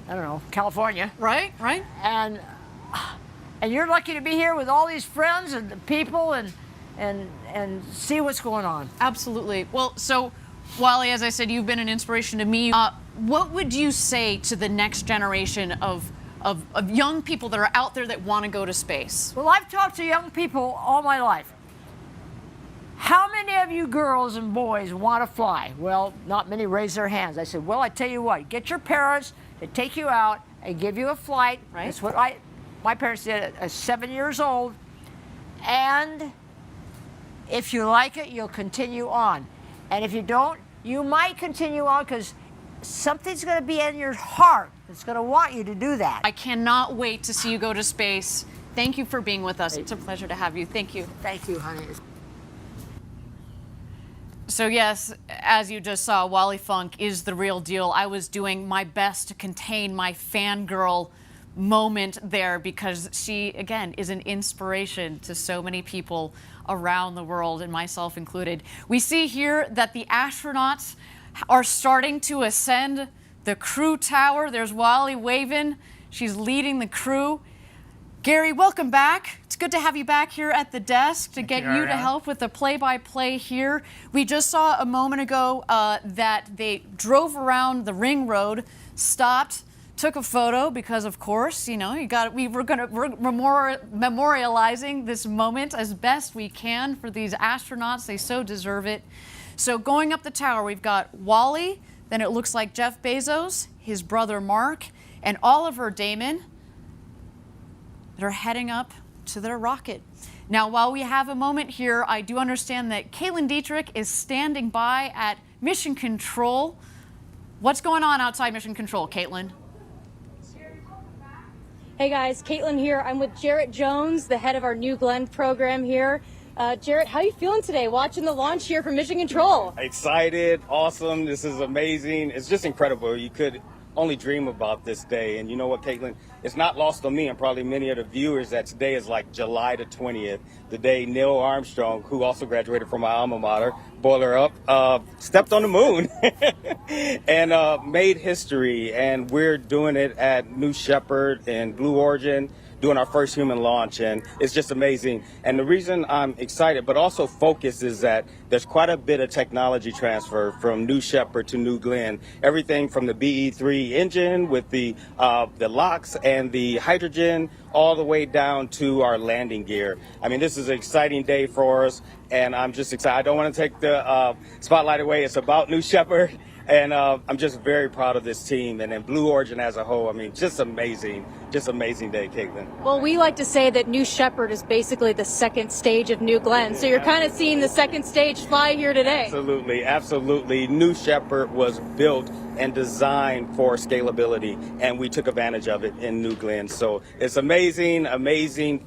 don't know, California. Right, right. And you're lucky to be here with all these friends and the people and see what's going on. Absolutely. Well, so, Wally, as I said, you've been an inspiration to me. What would you say to the next generation of young people that are out there that want to go to space? Well, I've talked to young people all my life. How many of you girls and boys want to fly? Well, not many raise their hands. I said, well, I tell you what, get your parents to take you out and give you a flight. Right. That's what my parents did at 7 years old. And if you like it, you'll continue on. And if you don't, you might continue on because something's going to be in your heart that's going to want you to do that. I cannot wait to see you go to space. Thank you for being with us. It's a pleasure to have you. Thank you. Thank you, honey. So yes, as you just saw, Wally Funk is the real deal. I was doing my best to contain my fangirl moment there because she, again, is an inspiration to so many people around the world, and myself included. We see here that the astronauts are starting to ascend the crew tower. There's Wally waving. She's leading the crew. Gary, welcome back. It's good to have you back here at the desk to get you to help with the play-by-play here. We just saw a moment ago that they drove around the ring road, stopped, took a photo because, of course, you know, we're memorializing this moment as best we can for these astronauts. They so deserve it. So going up the tower, we've got Wally, then it looks like Jeff Bezos, his brother Mark, and Oliver Damon. that are heading up to their rocket. Now, while we have a moment here, I do understand that Caitlin Dietrich is standing by at Mission Control. What's going on outside Mission Control, Caitlin? Hey guys, Caitlin here. I'm with Jarrett Jones, the head of our New Glenn program here. Jarrett, how are you feeling today watching the launch here from Mission Control? Excited, awesome. This is amazing. It's just incredible. You could only dream about this day. And you know what, Caitlin? It's not lost on me and probably many of the viewers that today is like July the 20th, the day Neil Armstrong, who also graduated from my alma mater, Boiler Up, stepped on the moon and made history. And we're doing it at New Shepard and Blue Origin, doing our first human launch, and it's just amazing. And the reason I'm excited but also focused is that there's quite a bit of technology transfer from New Shepard to New Glenn. Everything from the BE-3 engine with the LOX and the hydrogen all the way down to our landing gear. I mean, this is an exciting day for us, and I'm just excited. I don't want to take the spotlight away. It's about New Shepard. And I'm just very proud of this team and then Blue Origin as a whole. I mean, just amazing day, Caitlin. Well, we like to say that New Shepard is basically the second stage of New Glenn. So you're kind of seeing the second stage fly here today. Absolutely, absolutely. New Shepard was built and designed for scalability, and we took advantage of it in New Glenn. So it's amazing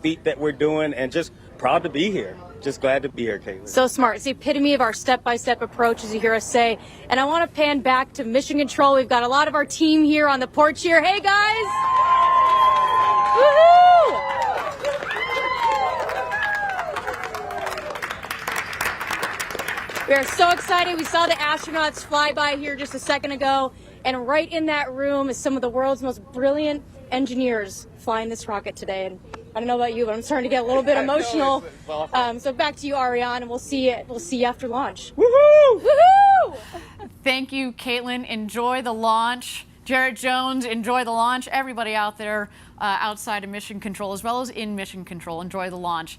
feat that we're doing, and just proud to be here. Just glad to be here, Caitlin. So smart. It's the epitome of our step-by-step approach, as you hear us say. And I want to pan back to Mission Control. We've got a lot of our team here on the porch here. Hey, guys! Woohoo! We are so excited. We saw the astronauts fly by here just a second ago. And right in that room is some of the world's most brilliant engineers flying this rocket today. And I don't know about you, but I'm starting to get a little bit emotional. So back to you, Ariane, and we'll see you after launch. Woohoo! Woohoo! Thank you, Caitlin. Enjoy the launch. Jarrett Jones, enjoy the launch. Everybody out there outside of Mission Control, as well as in Mission Control, enjoy the launch.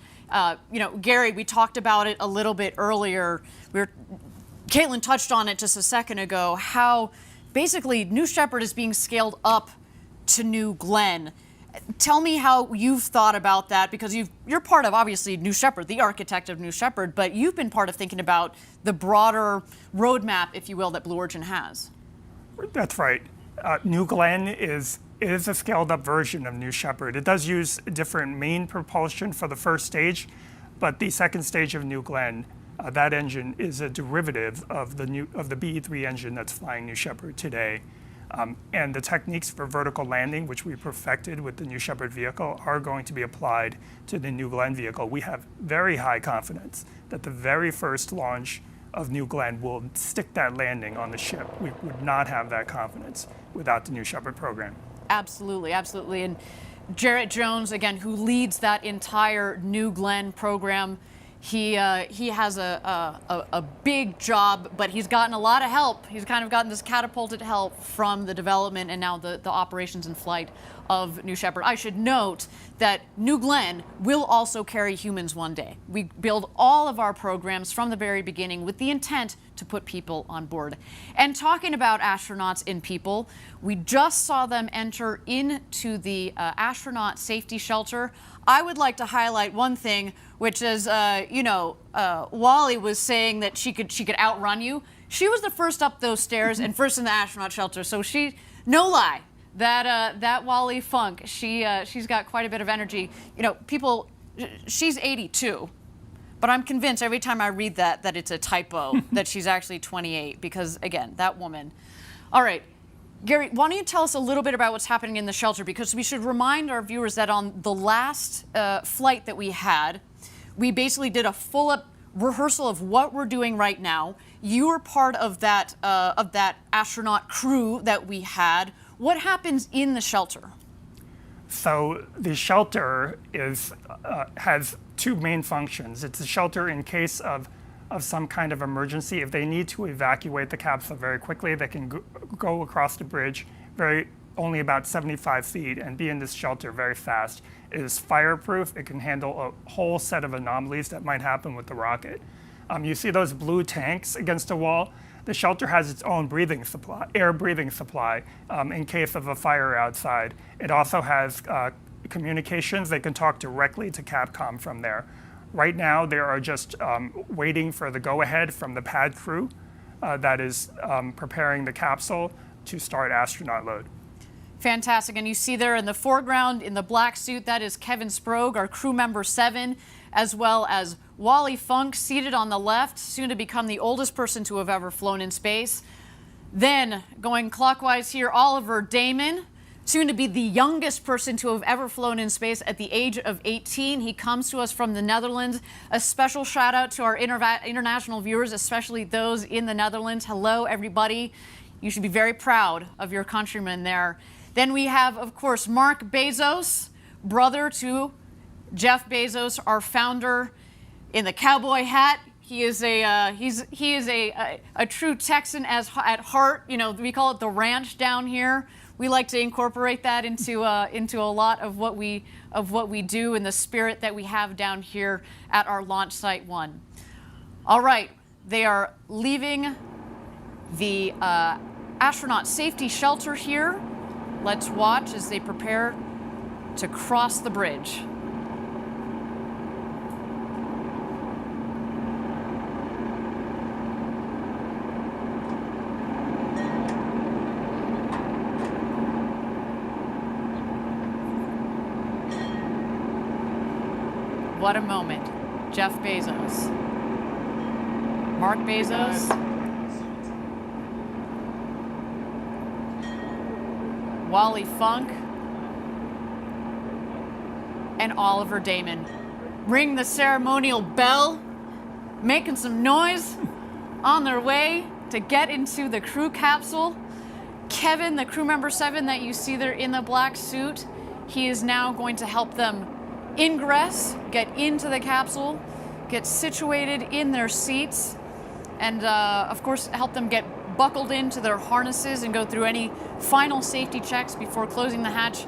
You know, Gary, we talked about it a little bit earlier. Caitlin touched on it just a second ago, how basically New Shepard is being scaled up to New Glenn. Tell me how you've thought about that, because you're part of, obviously, New Shepard, the architect of New Shepard, but you've been part of thinking about the broader roadmap, if you will, that Blue Origin has. That's right. New Glenn is a scaled-up version of New Shepard. It does use different main propulsion for the first stage, but the second stage of New Glenn, that engine is a derivative of the BE-3 engine that's flying New Shepard today. And the techniques for vertical landing, which we perfected with the New Shepard vehicle, are going to be applied to the New Glenn vehicle. We have very high confidence that the very first launch of New Glenn will stick that landing on the ship. We would not have that confidence without the New Shepard program. Absolutely, absolutely. And Jarrett Jones, again, who leads that entire New Glenn program, he has a big job, but he's gotten a lot of help. He's kind of gotten this catapulted help from the development and now the operations and flight of New Shepard. I should note that New Glenn will also carry humans one day. We build all of our programs from the very beginning with the intent to put people on board. And talking about astronauts and people, we just saw them enter into the astronaut safety shelter. I would like to highlight one thing, which is, Wally was saying that she could outrun you. She was the first up those stairs and first in the astronaut shelter. So no lie, that Wally Funk, she's got quite a bit of energy. You know, she's 82, but I'm convinced every time I read that it's a typo, that she's actually 28, because again, that woman. All right. Gary, why don't you tell us a little bit about what's happening in the shelter? Because we should remind our viewers that on the last flight that we had, we basically did a full-up rehearsal of what we're doing right now. You were part of that astronaut crew that we had. What happens in the shelter? So the shelter has two main functions. It's a shelter in case of some kind of emergency. If they need to evacuate the capsule very quickly, they can go across the bridge only about 75 feet and be in this shelter very fast. It is fireproof. It can handle a whole set of anomalies that might happen with the rocket. You see those blue tanks against the wall? The shelter has its own air breathing supply in case of a fire outside. It also has communications, they can talk directly to Capcom from there. Right now, they are just waiting for the go-ahead from the pad crew that is preparing the capsule to start astronaut load. Fantastic. And you see there in the foreground in the black suit, that is Kevin Sprague, our crew member 7, as well as Wally Funk seated on the left, soon to become the oldest person to have ever flown in space. Then, going clockwise here, Oliver Damon, soon to be the youngest person to have ever flown in space at the age of 18. He comes to us from the Netherlands. A special shout out to our international viewers, especially those in the Netherlands. Hello, everybody. You should be very proud of your countrymen there. Then we have, of course, Mark Bezos, brother to Jeff Bezos, our founder, in the cowboy hat. He is a true Texan at heart. You know, we call it the ranch down here. We like to incorporate that into a lot of what we do and the spirit that we have down here at our launch site 1. All right, they are leaving the astronaut safety shelter here. Let's watch as they prepare to cross the bridge. What a moment. Jeff Bezos, Mark Bezos, Wally Funk, and Oliver Damon. Ring the ceremonial bell, making some noise on their way to get into the crew capsule. Kevin, the crew member 7 that you see there in the black suit, he is now going to help them ingress, get into the capsule, get situated in their seats, and of course help them get buckled into their harnesses and go through any final safety checks before closing the hatch.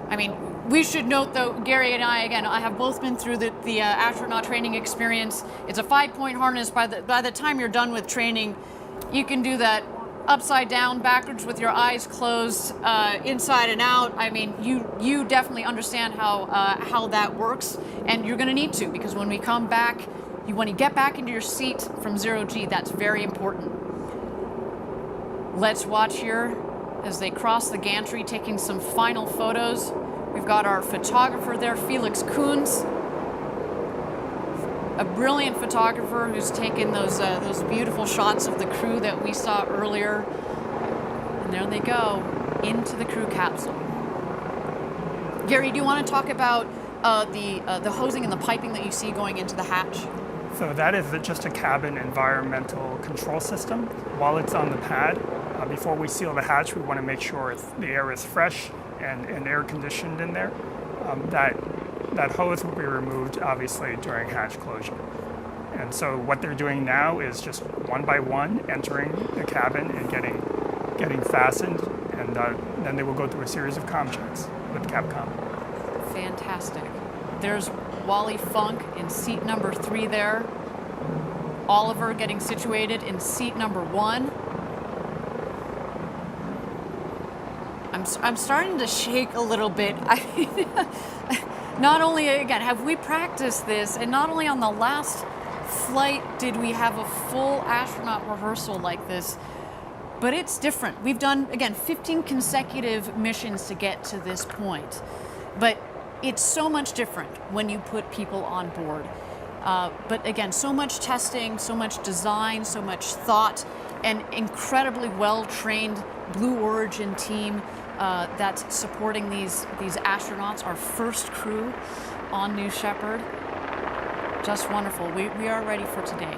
I mean, we should note though, Gary and I have both been through the astronaut training experience. It's a 5-point harness. By the time you're done with training, you can do that upside down, backwards with your eyes closed, inside and out. I mean, you definitely understand how that works, and you're going to need to, because when we come back, when you get back into your seat from 0G, that's very important. Let's watch here as they cross the gantry, taking some final photos. We've got our photographer there, Felix Kunz, a brilliant photographer who's taken those beautiful shots of the crew that we saw earlier. And there they go, into the crew capsule. Gary, do you want to talk about the hosing and the piping that you see going into the hatch? So that is just a cabin environmental control system. While it's on the pad, before we seal the hatch, we want to make sure the air is fresh and air conditioned in there. That hose will be removed, obviously, during hatch closure. And so what they're doing now is just one by one entering the cabin and getting fastened, and then they will go through a series of comm checks with Capcom. Fantastic. There's Wally Funk in seat number 3 there. Oliver getting situated in seat number 1. I'm starting to shake a little bit. Not only, again, have we practiced this, and not only on the last flight did we have a full astronaut rehearsal like this, but it's different. We've done, again, 15 consecutive missions to get to this point. But it's so much different when you put people on board. But again, so much testing, so much design, so much thought, and incredibly well-trained Blue Origin team that's supporting these astronauts, our first crew on New Shepard. Just wonderful. We are ready for today.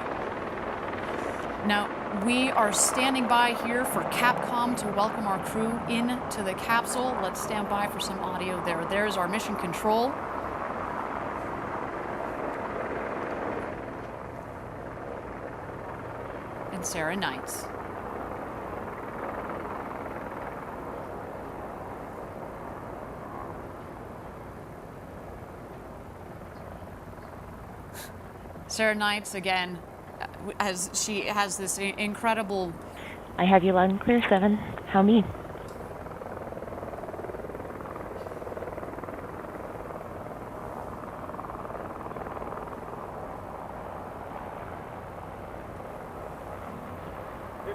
Now, we are standing by here for Capcom to welcome our crew into the capsule. Let's stand by for some audio there. There's our mission control. And Sarah Knights. Sarah Knights, again, she has this incredible... I have you loud and clear, 7. How me?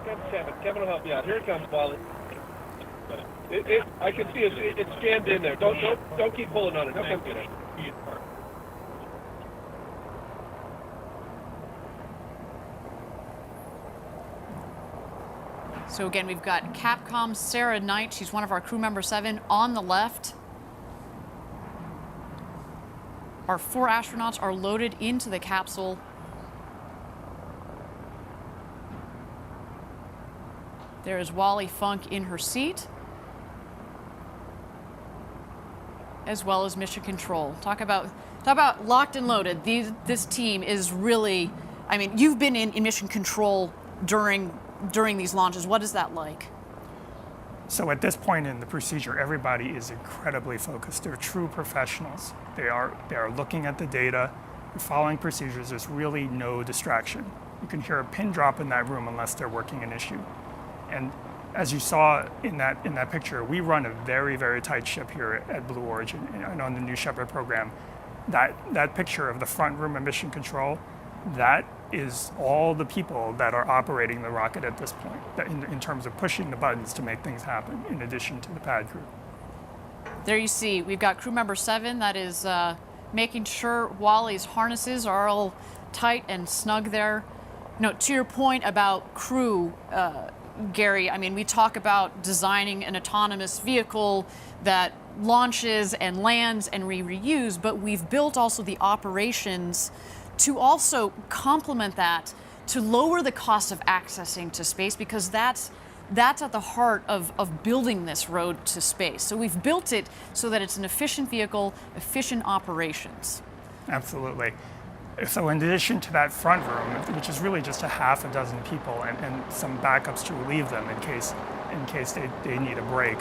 That's Kevin. Kevin will help you out. Here it comes, Wally. I can see it's jammed in there. Don't keep pulling on it. Don't get it. So again, we've got Capcom's Sarah Knight. She's one of our crew member 7 on the left. Our 4 astronauts are loaded into the capsule. There is Wally Funk in her seat, as well as Mission Control. Talk about locked and loaded. This team is really, I mean, you've been in Mission Control during these launches. What is that like? So at this point in the procedure, everybody is incredibly focused. They're true professionals. They are looking at the data, following procedures. There's really no distraction. You can hear a pin drop in that room unless they're working an issue. And as you saw in that picture, we run a very, very tight ship here at Blue Origin and on the New Shepard program. That picture of the front room of Mission Control, that is all the people that are operating the rocket at this point, in terms of pushing the buttons to make things happen, in addition to the pad crew. There you see, we've got crew member 7 that is making sure Wally's harnesses are all tight and snug there. You know, to your point about crew, Gary, I mean, we talk about designing an autonomous vehicle that launches and lands and we reuse, but we've built also the operations to also complement that, to lower the cost of accessing to space, because that's at the heart of building this road to space. So we've built it so that it's an efficient vehicle, efficient operations. Absolutely. So in addition to that front room, which is really just a half a dozen people and some backups to relieve them in case they need a break,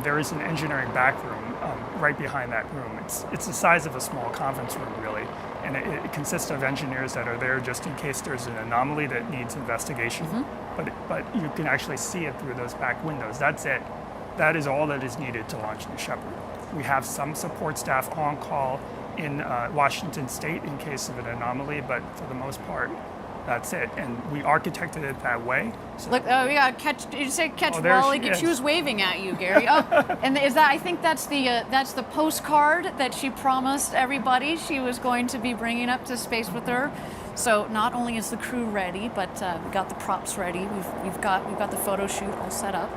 there is an engineering back room right behind that room. It's the size of a small conference room, really, and it consists of engineers that are there just in case there's an anomaly that needs investigation. But you can actually see it through those back windows. That's it. That is all that is needed to launch New Shepard. We have some support staff on call in Washington State in case of an anomaly, but for the most part, that's it. And we architected it that way. So look, we got catch. You say catch Wally. She was waving at you, Gary. Oh, and is that? I think that's the postcard that she promised everybody she was going to be bringing up to space with her. So not only is the crew ready, but we got the props ready. We've got the photo shoot all set up.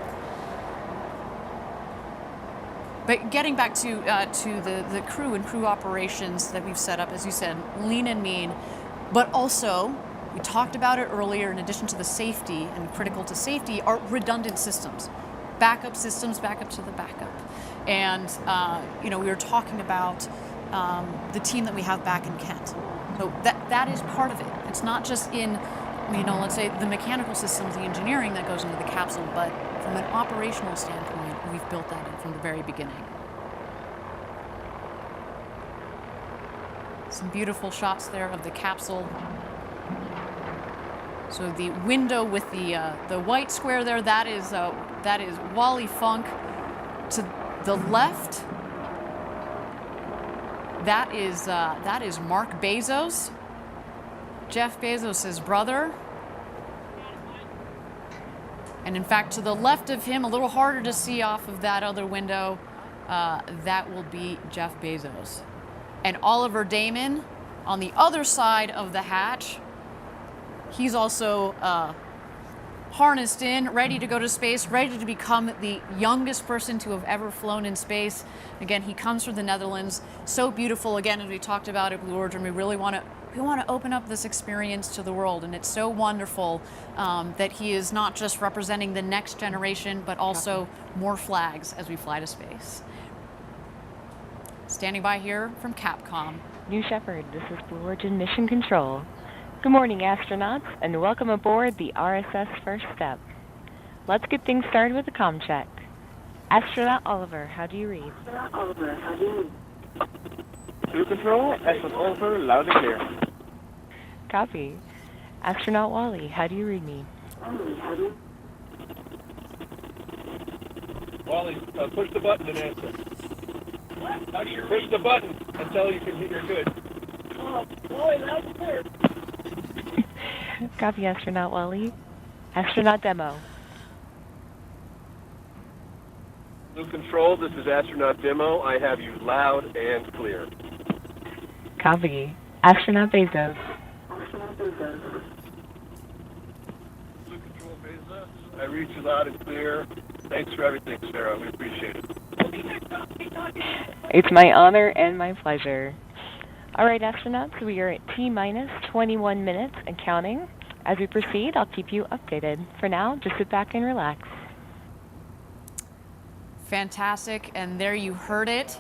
But getting back to the crew and crew operations that we've set up, as you said, lean and mean, but also, we talked about it earlier, in addition to the safety and critical to safety are redundant systems, backup systems, backup to the backup. And, we were talking about the team that we have back in Kent. So that is part of it. It's not just in, let's say the mechanical systems, the engineering that goes into the capsule, but from an operational standpoint, we've built that in from the very beginning. Some beautiful shots there of the capsule. So the window with the white square there, that is Wally Funk. To the left, that is Mark Bezos, Jeff Bezos' brother. And in fact, to the left of him, a little harder to see off of that other window, that will be Jeff Bezos. And Oliver Damon on the other side of the hatch, he's also harnessed in, ready to go to space, ready to become the youngest person to have ever flown in space. Again, he comes from the Netherlands. So beautiful. Again, as we talked about at Blue Origin, we really want to open up this experience to the world, and it's so wonderful that he is not just representing the next generation, but also more flags as we fly to space. Standing by here from Capcom. New Shepard, this is Blue Origin Mission Control. Good morning, astronauts, and welcome aboard the RSS First Step. Let's get things started with a comm check. Astronaut Oliver, how do you read? Blue Control, astronaut Oliver, loud and clear. Copy. Astronaut Wally, how do you read me? Wally, push the button and answer. Push the button until you can hear good. Oh, boy, loud and clear. Copy, Astronaut Wally. Astronaut demo. Blue Control, this is Astronaut Demo. I have you loud and clear. Copy. Astronaut Bezos. Blue Control, Bezos. I read you loud and clear. Thanks for everything, Sarah. We appreciate it. It's my honor and my pleasure. All right, astronauts, we are at T-minus 21 minutes and counting. As we proceed, I'll keep you updated. For now, just sit back and relax. Fantastic, and there you heard it.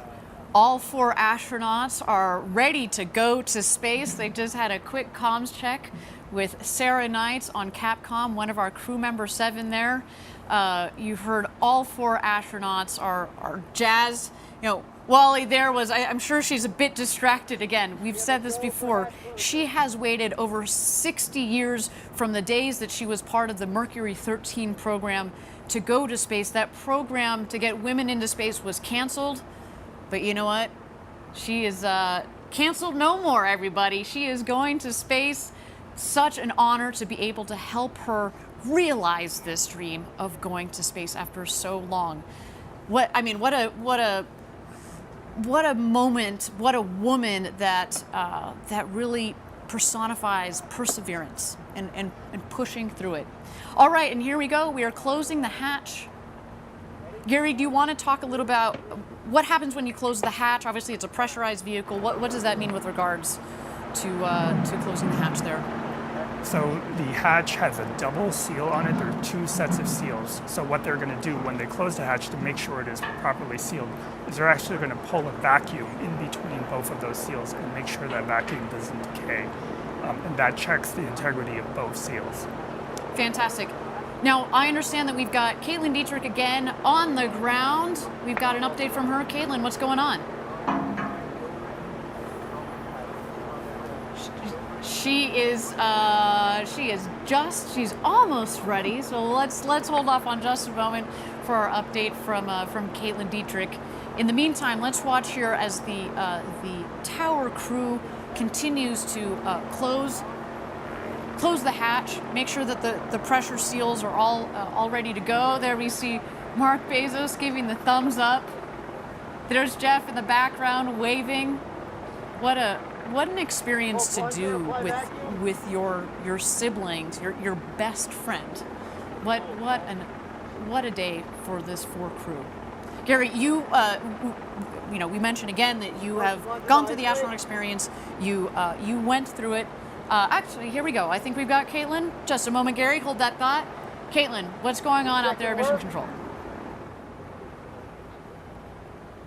All 4 astronauts are ready to go to space. They just had a quick comms check with Sarah Knight on Capcom, one of our crew member 7 there. You heard all 4 astronauts are jazzed. You know, Wally there was, I'm sure she's a bit distracted again. We've said this before. She has waited over 60 years from the days that she was part of the Mercury 13 program to go to space. That program to get women into space was canceled. But you know what? She is canceled no more, everybody. She is going to space. Such an honor to be able to help her realize this dream of going to space after so long. What a moment, what a woman that that really personifies perseverance and pushing through it. All right, and here we go. We are closing the hatch. Gary, do you want to talk a little about what happens when you close the hatch? Obviously, it's a pressurized vehicle. What does that mean with regards to closing the hatch there? So the hatch has a double seal on it. There are 2 sets of seals. So what they're going to do when they close the hatch to make sure it is properly sealed is they're actually going to pull a vacuum in between both of those seals and make sure that vacuum doesn't decay. And that checks the integrity of both seals. Fantastic. Now, I understand that we've got Caitlin Dietrich again on the ground. We've got an update from her. Caitlin, what's going on? She's almost ready. So let's hold off on just a moment for our update from Caitlin Dietrich. In the meantime, let's watch here as the tower crew continues to close the hatch, make sure that the pressure seals are all ready to go. There we see Mark Bezos giving the thumbs up. There's Jeff in the background waving. What an experience to do with your siblings, your best friend. What a day for this 4 crew. Gary, we mentioned again that you have gone through the astronaut experience. You went through it. Actually, here we go. I think we've got Caitlin. Just a moment, Gary. Hold that thought. Caitlin, what's going on out there at Mission Control?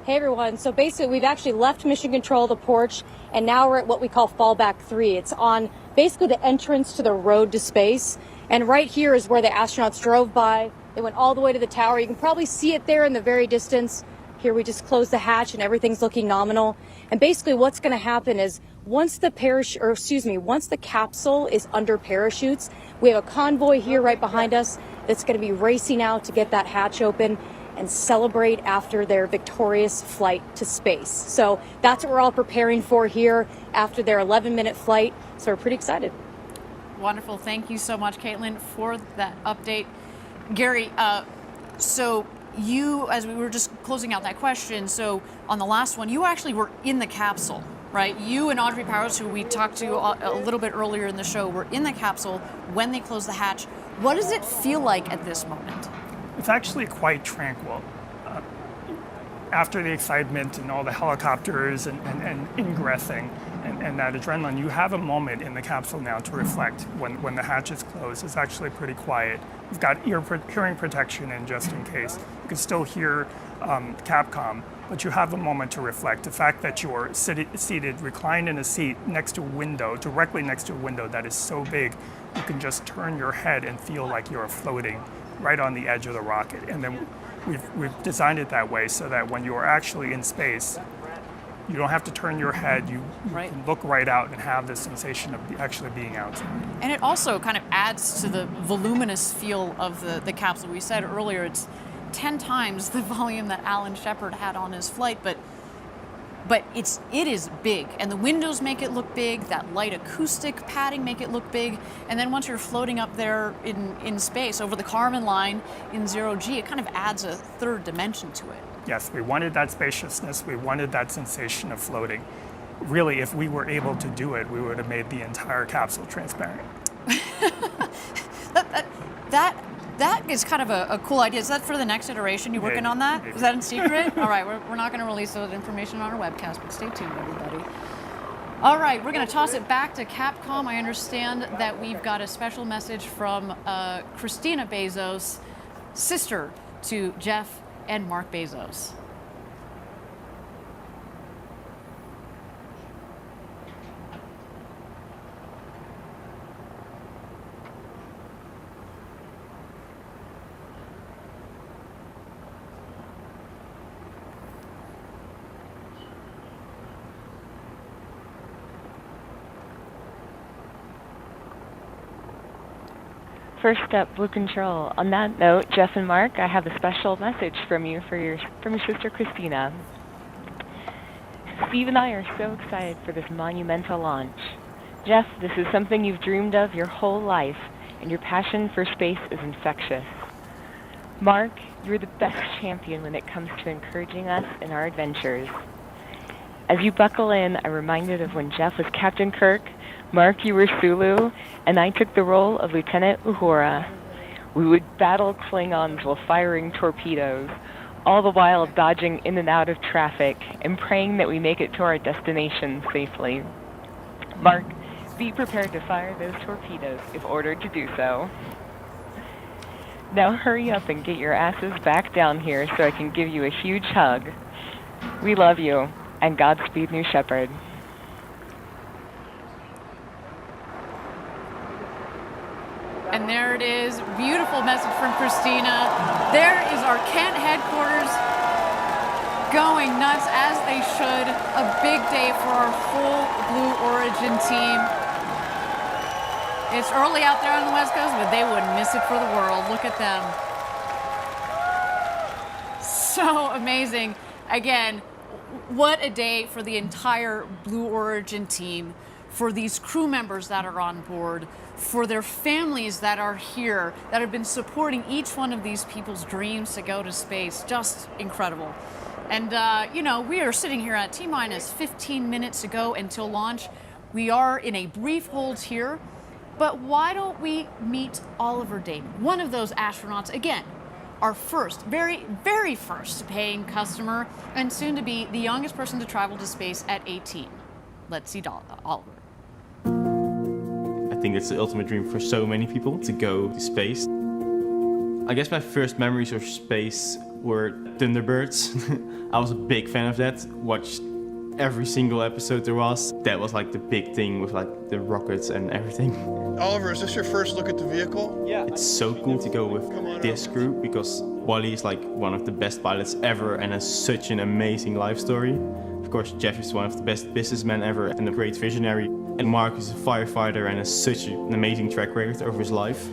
Hey everyone, so basically we've actually left Mission Control, the porch, and now we're at what we call Fallback 3. It's on basically the entrance to the road to space. And right here is where the astronauts drove by. They went all the way to the tower. You can probably see it there in the very distance. Here we just closed the hatch and everything's looking nominal. And basically what's going to happen is once the capsule is under parachutes, we have a convoy here right behind us that's going to be racing out to get that hatch open and celebrate after their victorious flight to space. So that's what we're all preparing for here after their 11-minute flight. So we're pretty excited. Wonderful. Thank you so much, Caitlin, for that update. Gary, so you, as we were just closing out that question, so on the last one, you actually were in the capsule, right? You and Audrey Powers, who we talked to a little bit earlier in the show, were in the capsule when they closed the hatch. What does it feel like at this moment? It's actually quite tranquil. After the excitement and all the helicopters and ingressing and that adrenaline, you have a moment in the capsule now to reflect when the hatch is closed. It's actually pretty quiet. You've got hearing protection in just in case. You can still hear Capcom, but you have a moment to reflect. The fact that you're seated, reclined in a seat next to a window, directly next to a window that is so big, you can just turn your head and feel like you're floating right on the edge of the rocket. And then we've designed it that way so that when you are actually in space, you don't have to turn your head. You can look right out and have the sensation of actually being outside. And it also kind of adds to the voluminous feel of the capsule. We said earlier it's 10 times the volume that Alan Shepard had on his flight, but but it is big, and the windows make it look big. That light acoustic padding make it look big, and then once you're floating up there in space over the Kármán line in 0G, it kind of adds a third dimension to it. Yes, we wanted that spaciousness. We wanted that sensation of floating. Really, if we were able to do it, we would have made the entire capsule transparent. That is kind of a cool idea. Is that for the next iteration? You working on that? Is that in secret? All right, we're not going to release that information on our webcast, but stay tuned, everybody. All right, we're going to toss it back to Capcom. I understand that we've got a special message from Christina Bezos, sister to Jeff and Mark Bezos. First up, Blue Control. On that note, Jeff and Mark, I have a special message from your sister Christina. Steve and I are so excited for this monumental launch. Jeff, this is something you've dreamed of your whole life, and your passion for space is infectious. Mark, you're the best champion when it comes to encouraging us in our adventures. As you buckle in, I'm reminded of when Jeff was Captain Kirk, Mark, you were Sulu, and I took the role of Lieutenant Uhura. We would battle Klingons while firing torpedoes, all the while dodging in and out of traffic and praying that we make it to our destination safely. Mark, be prepared to fire those torpedoes if ordered to do so. Now hurry up and get your asses back down here so I can give you a huge hug. We love you, and Godspeed, New Shepard. And there it is, beautiful message from Christina. There is our Kent headquarters going nuts as they should. A big day for our whole Blue Origin team. It's early out there on the West Coast, but they wouldn't miss it for the world. Look at them. So amazing. Again, what a day for the entire Blue Origin team, for these crew members that are on board, for their families that are here, that have been supporting each one of these people's dreams to go to space. Just incredible. And, you know, we are sitting here at T-minus 15 minutes to go until launch. We are in a brief hold here, but why don't we meet Oliver Dayton, one of those astronauts, again, our first, very, very first paying customer, and soon to be the youngest person to travel to space at 18. Let's see Oliver. I think it's the ultimate dream for so many people to go to space. I guess my first memories of space were Thunderbirds. I was a big fan of that. Watched every single episode there was. That was like the big thing with like the rockets and everything. Oliver, is this your first look at the vehicle? Yeah. It's so cool to go with this group because Wally is like one of the best pilots ever and has such an amazing life story. Of course, Jeff is one of the best businessmen ever and a great visionary. And Mark is a firefighter and has such an amazing track record over his life.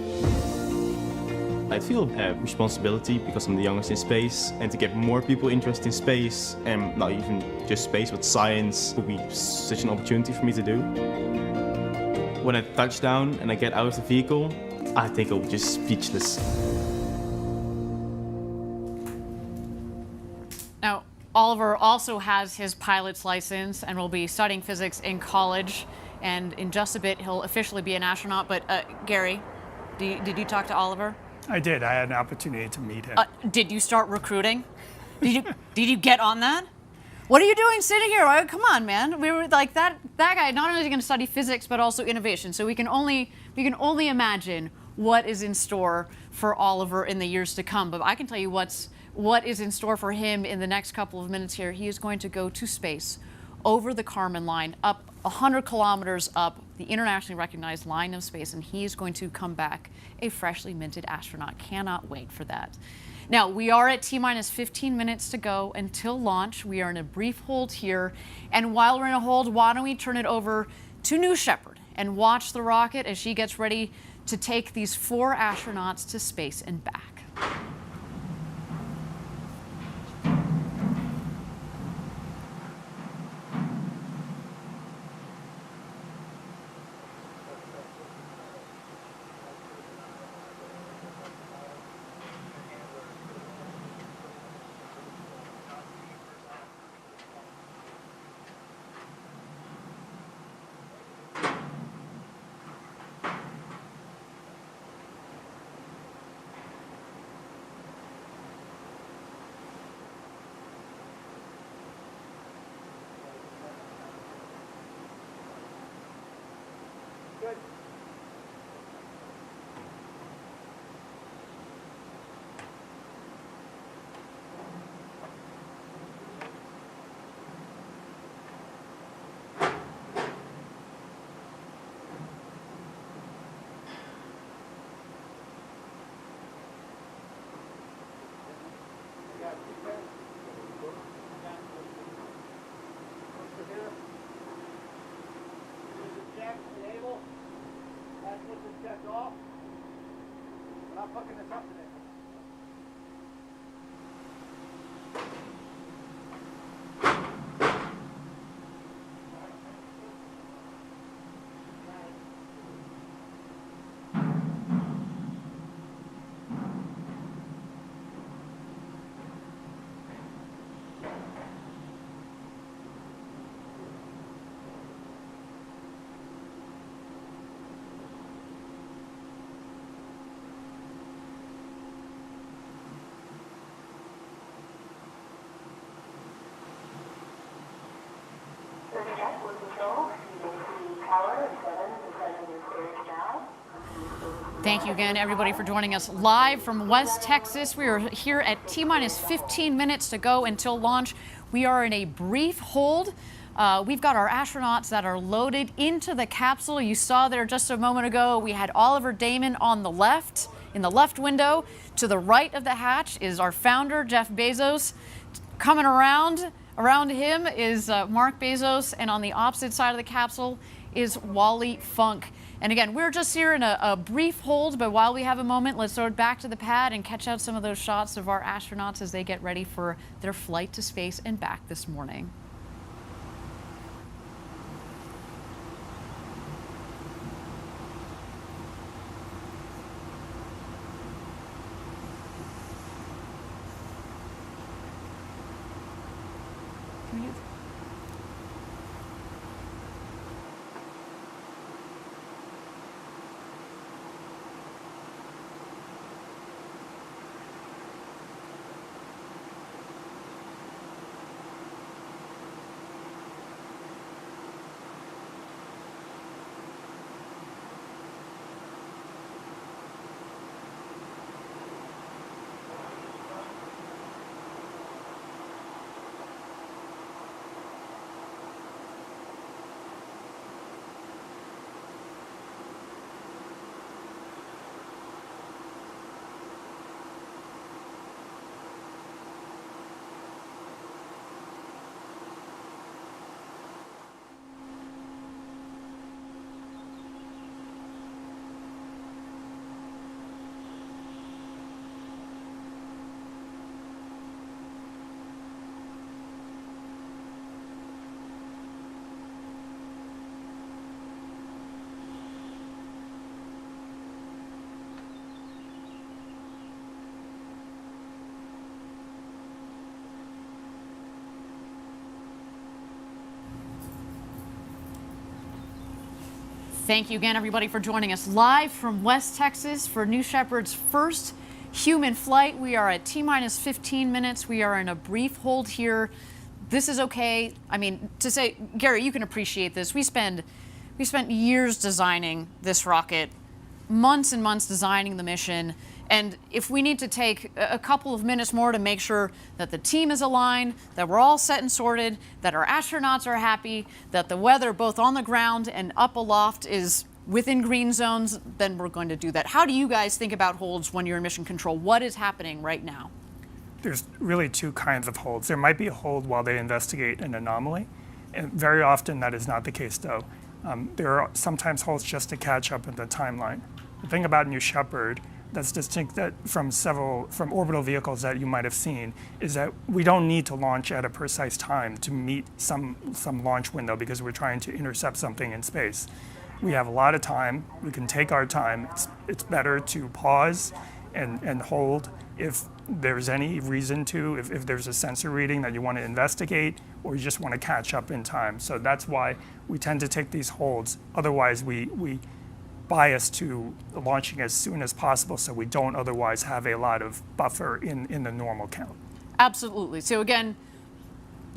I feel a responsibility because I'm the youngest in space, and to get more people interested in space, and not even just space, but science, would be such an opportunity for me to do. When I touch down and I get out of the vehicle, I think I'll be just speechless. Now, Oliver also has his pilot's license and will be studying physics in college. And in just a bit, he'll officially be an astronaut. But Gary, did you talk to Oliver? I did. I had an opportunity to meet him. Did you start recruiting? Did you get on that? What are you doing sitting here? Come on, man. We were like that guy. Not only is he going to study physics, but also innovation. So we can only imagine what is in store for Oliver in the years to come. But I can tell you what is in store for him in the next couple of minutes here. He is going to go to space over the Kármán line, up 100 kilometers up the internationally recognized line of space, and he is going to come back a freshly minted astronaut. Cannot wait for that. Now, we are at T-minus 15 minutes to go until launch. We are in a brief hold here, and while we're in a hold, why don't we turn it over to New Shepard and watch the rocket as she gets ready to take these 4 astronauts to space and back. Thank you again, everybody, for joining us live from West Texas. We are here at T-minus 15 minutes to go until launch. We are in a brief hold. We've got our astronauts that are loaded into the capsule. You saw there just a moment ago, we had Oliver Damon on the left, in the left window. To the right of the hatch is our founder, Jeff Bezos. Coming around him is Mark Bezos, and on the opposite side of the capsule is Wally Funk. And again, we're just here in a brief hold, but while we have a moment, let's throw it back to the pad and catch out some of those shots of our astronauts as they get ready for their flight to space and back this morning. Thank you again, everybody, for joining us live from West Texas for New Shepard's first human flight. We are at T-minus 15 minutes. We are in a brief hold here. This is okay. I mean, to say, Gary, you can appreciate this. We spent years designing this rocket, months and months designing the mission. And if we need to take a couple of minutes more to make sure that the team is aligned, that we're all set and sorted, that our astronauts are happy, that the weather both on the ground and up aloft is within green zones, then we're going to do that. How do you guys think about holds when you're in mission control? What is happening right now? There's really two kinds of holds. There might be a hold while they investigate an anomaly, and very often that is not the case, though. There are sometimes holds just to catch up in the timeline. The thing about New Shepard that's distinct from orbital vehicles that you might have seen is that we don't need to launch at a precise time to meet some launch window because we're trying to intercept something in space. We have a lot of time. We can take our time. It's better to pause and hold if there's any reason to, if there's a sensor reading that you want to investigate or you just want to catch up in time. So that's why we tend to take these holds. Otherwise, we bias to launching as soon as possible so we don't otherwise have a lot of buffer in the normal count. Absolutely. So again,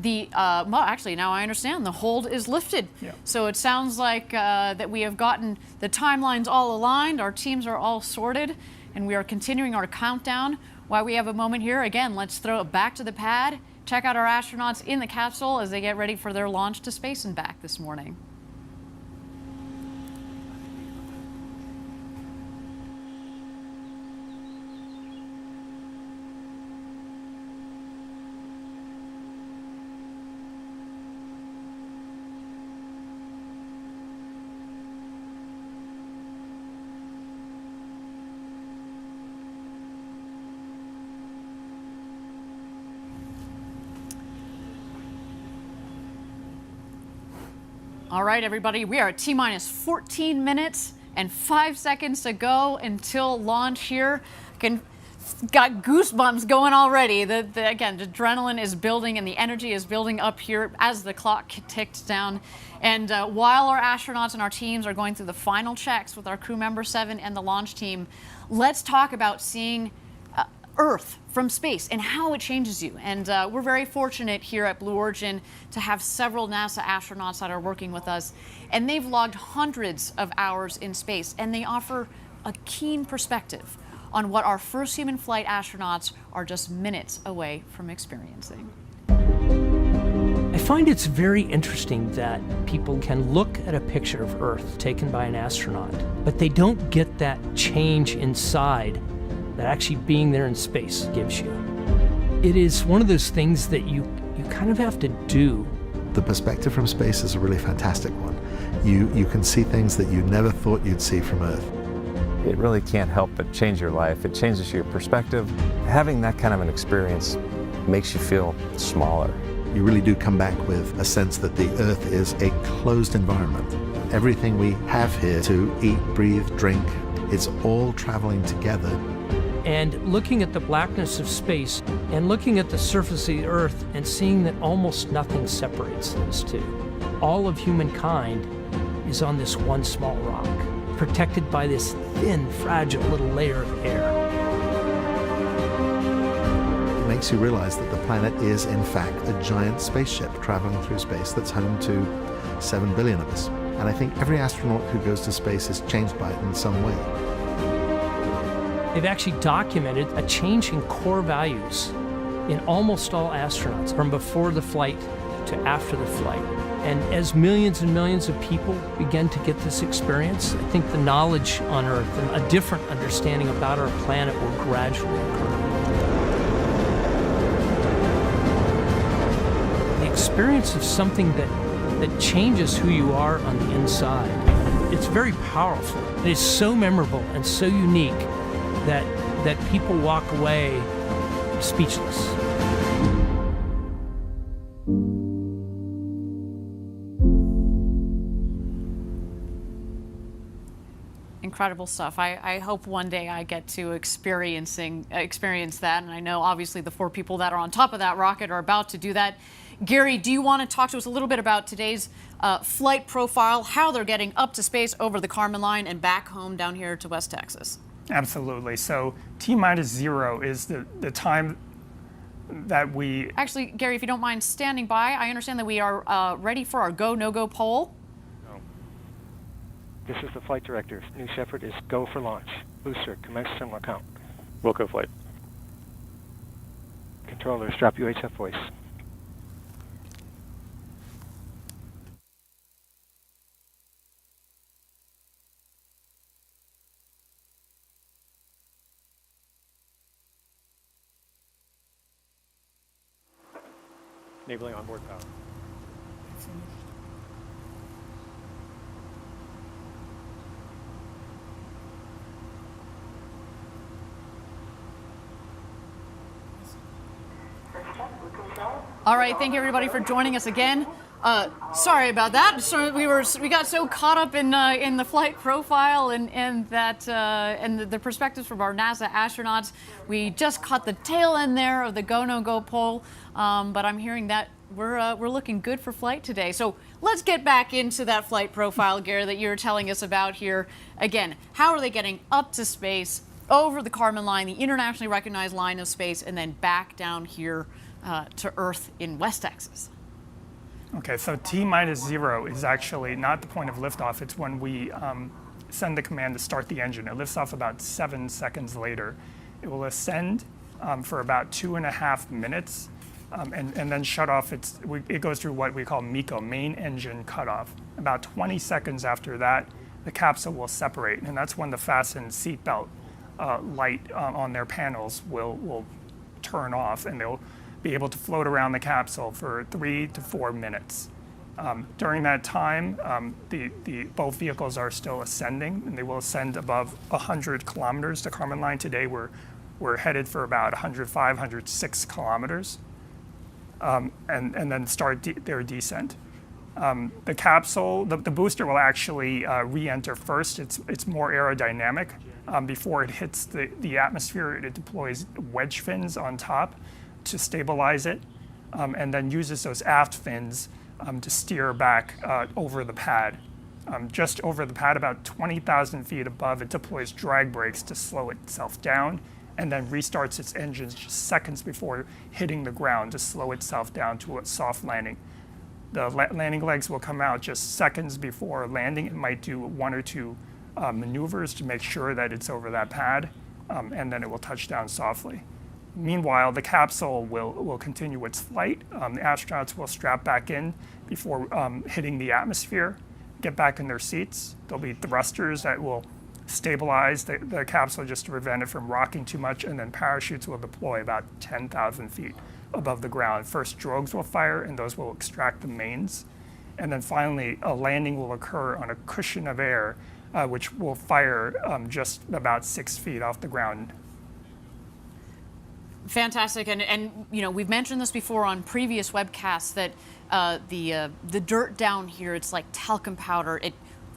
well, actually, now I understand the hold is lifted. Yeah. So it sounds like that we have gotten the timelines all aligned, our teams are all sorted, and we are continuing our countdown. While we have a moment here, again, let's throw it back to the pad, check out our astronauts in the capsule as they get ready for their launch to space and back this morning. All right, everybody, we are at T-minus 14 minutes and 5 seconds to go until launch here. Got goosebumps going already. Again, the adrenaline is building and the energy is building up here as the clock ticks down. And while our astronauts and our teams are going through the final checks with our crew member 7 and the launch team, let's talk about seeing Earth from space and how it changes you. And we're very fortunate here at Blue Origin to have several NASA astronauts that are working with us, and they've logged hundreds of hours in space, and they offer a keen perspective on what our first human flight astronauts are just minutes away from experiencing. I find it's very interesting that people can look at a picture of Earth taken by an astronaut, but they don't get that change inside that actually being there in space gives you. It is one of those things that you kind of have to do. The perspective from space is a really fantastic one. You can see things that you never thought you'd see from Earth. It really can't help but change your life. It changes your perspective. Having that kind of an experience makes you feel smaller. You really do come back with a sense that the Earth is a closed environment. Everything we have here to eat, breathe, drink, it's all traveling together. And looking at the blackness of space and looking at the surface of the Earth and seeing that almost nothing separates those two. All of humankind is on this one small rock, protected by this thin, fragile little layer of air. It makes you realize that the planet is, in fact, a giant spaceship traveling through space that's home to 7 billion of us. And I think every astronaut who goes to space is changed by it in some way. They've actually documented a change in core values in almost all astronauts from before the flight to after the flight. And as millions and millions of people begin to get this experience, I think the knowledge on Earth and a different understanding about our planet will gradually occur. The experience of something that changes who you are on the inside, it's very powerful. It is so memorable and so unique that people walk away speechless. Incredible stuff. I hope one day I get to experience that, and I know obviously the 4 people that are on top of that rocket are about to do that. Gary, do you want to talk to us a little bit about today's flight profile, how they're getting up to space over the Kármán line and back home down here to West Texas? Absolutely. So T-minus 0 is the time that we... Actually, Gary, if you don't mind standing by, I understand that we are ready for our go, no-go poll. No. This is the flight director. New Shepard is go for launch. Booster, commence similar count. Wilco flight. Controllers, drop UHF voice. Enabling onboard power. All right, thank you everybody for joining us again. Sorry about that. So we got so caught up in the flight profile and the perspectives from our NASA astronauts. We just caught the tail end there of the go no go poll. But I'm hearing that we're looking good for flight today. So let's get back into that flight profile, Gary, that you were telling us about here. Again, how are they getting up to space, over the Kármán line, the internationally recognized line of space, and then back down here to Earth in West Texas. Okay, so T-0 is actually not the point of liftoff. It's when we send the command to start the engine. It lifts off about 7 seconds later. It will ascend for about 2.5 minutes and then shut off. It goes through what we call MECO, main engine cutoff. About 20 seconds after that, the capsule will separate, and that's when the fastened seatbelt light on their panels will turn off, and they'll be able to float around the capsule for 3 to 4 minutes. During that time, both vehicles are still ascending, and they will ascend above 100 kilometers. The Kármán line today, we're headed for about 105, 106 kilometers, and then start their descent. The capsule, the booster will actually re-enter first. It's more aerodynamic. Before it hits the atmosphere, it deploys wedge fins on top to stabilize it, and then uses those aft fins to steer back over the pad. Just over the pad, about 20,000 feet above, it deploys drag brakes to slow itself down, and then restarts its engines just seconds before hitting the ground to slow itself down to a soft landing. The landing legs will come out just seconds before landing. It might do 1 or 2 maneuvers to make sure that it's over that pad, and then it will touch down softly. Meanwhile, the capsule will continue its flight. The astronauts will strap back in before hitting the atmosphere, get back in their seats. There'll be thrusters that will stabilize the capsule just to prevent it from rocking too much, and then parachutes will deploy about 10,000 feet above the ground. First, drogues will fire, and those will extract the mains. And then finally, a landing will occur on a cushion of air, which will fire just about 6 feet off the ground. Fantastic, and you know, we've mentioned this before on previous webcasts that the dirt down here, it's like talcum powder. It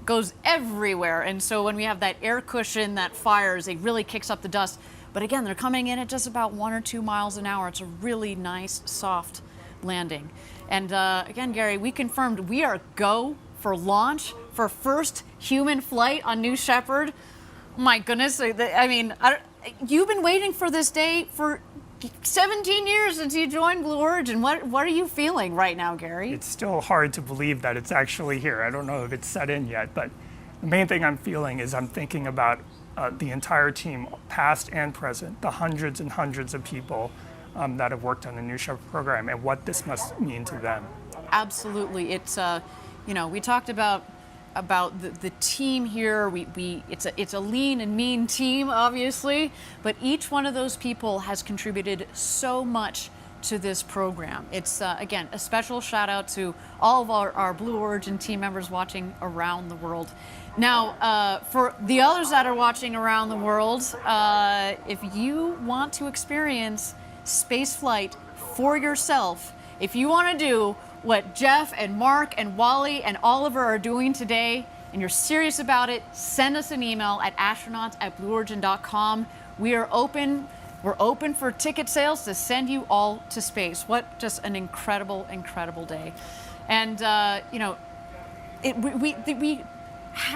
goes everywhere, and so when we have that air cushion that fires, it really kicks up the dust. But again, they're coming in at just about 1 or 2 miles an hour. It's a really nice, soft landing. And again, Gary, we confirmed we are go for launch for first human flight on New Shepard. My goodness, I mean, you've been waiting for this day for 17 years since you joined Blue Origin. What are you feeling right now, Gary? It's still hard to believe that it's actually here. I don't know if it's set in yet, but the main thing I'm feeling is I'm thinking about the entire team, past and present, the hundreds and hundreds of people that have worked on the New Shepard program, and what this must mean to them. Absolutely. It's, you know, we talked about the team here. It's a lean and mean team, obviously, but each one of those people has contributed so much to this program. It's, again, a special shout out to all of our Blue Origin team members watching around the world. Now, for the others that are watching around the world, if you want to experience space flight for yourself, if you want to do what Jeff and Mark and Wally and Oliver are doing today, and you're serious about it, send us an email at astronauts@blueorigin.com. We're open for ticket sales to send you all to space. What just an incredible, incredible day. And, you know,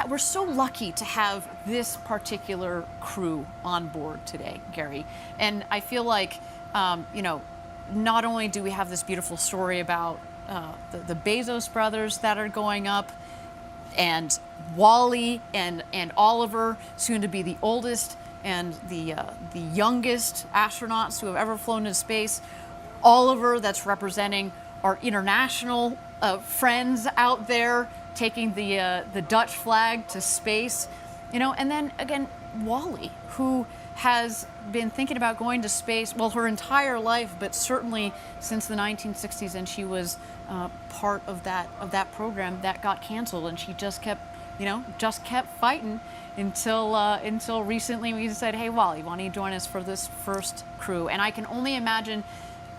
we're so lucky to have this particular crew on board today, Gary. And I feel like, you know, not only do we have this beautiful story about the Bezos brothers that are going up, and Wally and Oliver, soon to be the oldest and the youngest astronauts who have ever flown into space. Oliver, that's representing our international friends out there, taking the Dutch flag to space, you know, and then again, Wally, who has been thinking about going to space, well, her entire life, but certainly since the 1960s, and she was part of that program that got canceled, and she just kept fighting until recently we said, hey, Wally, why don't you join us for this first crew? And I can only imagine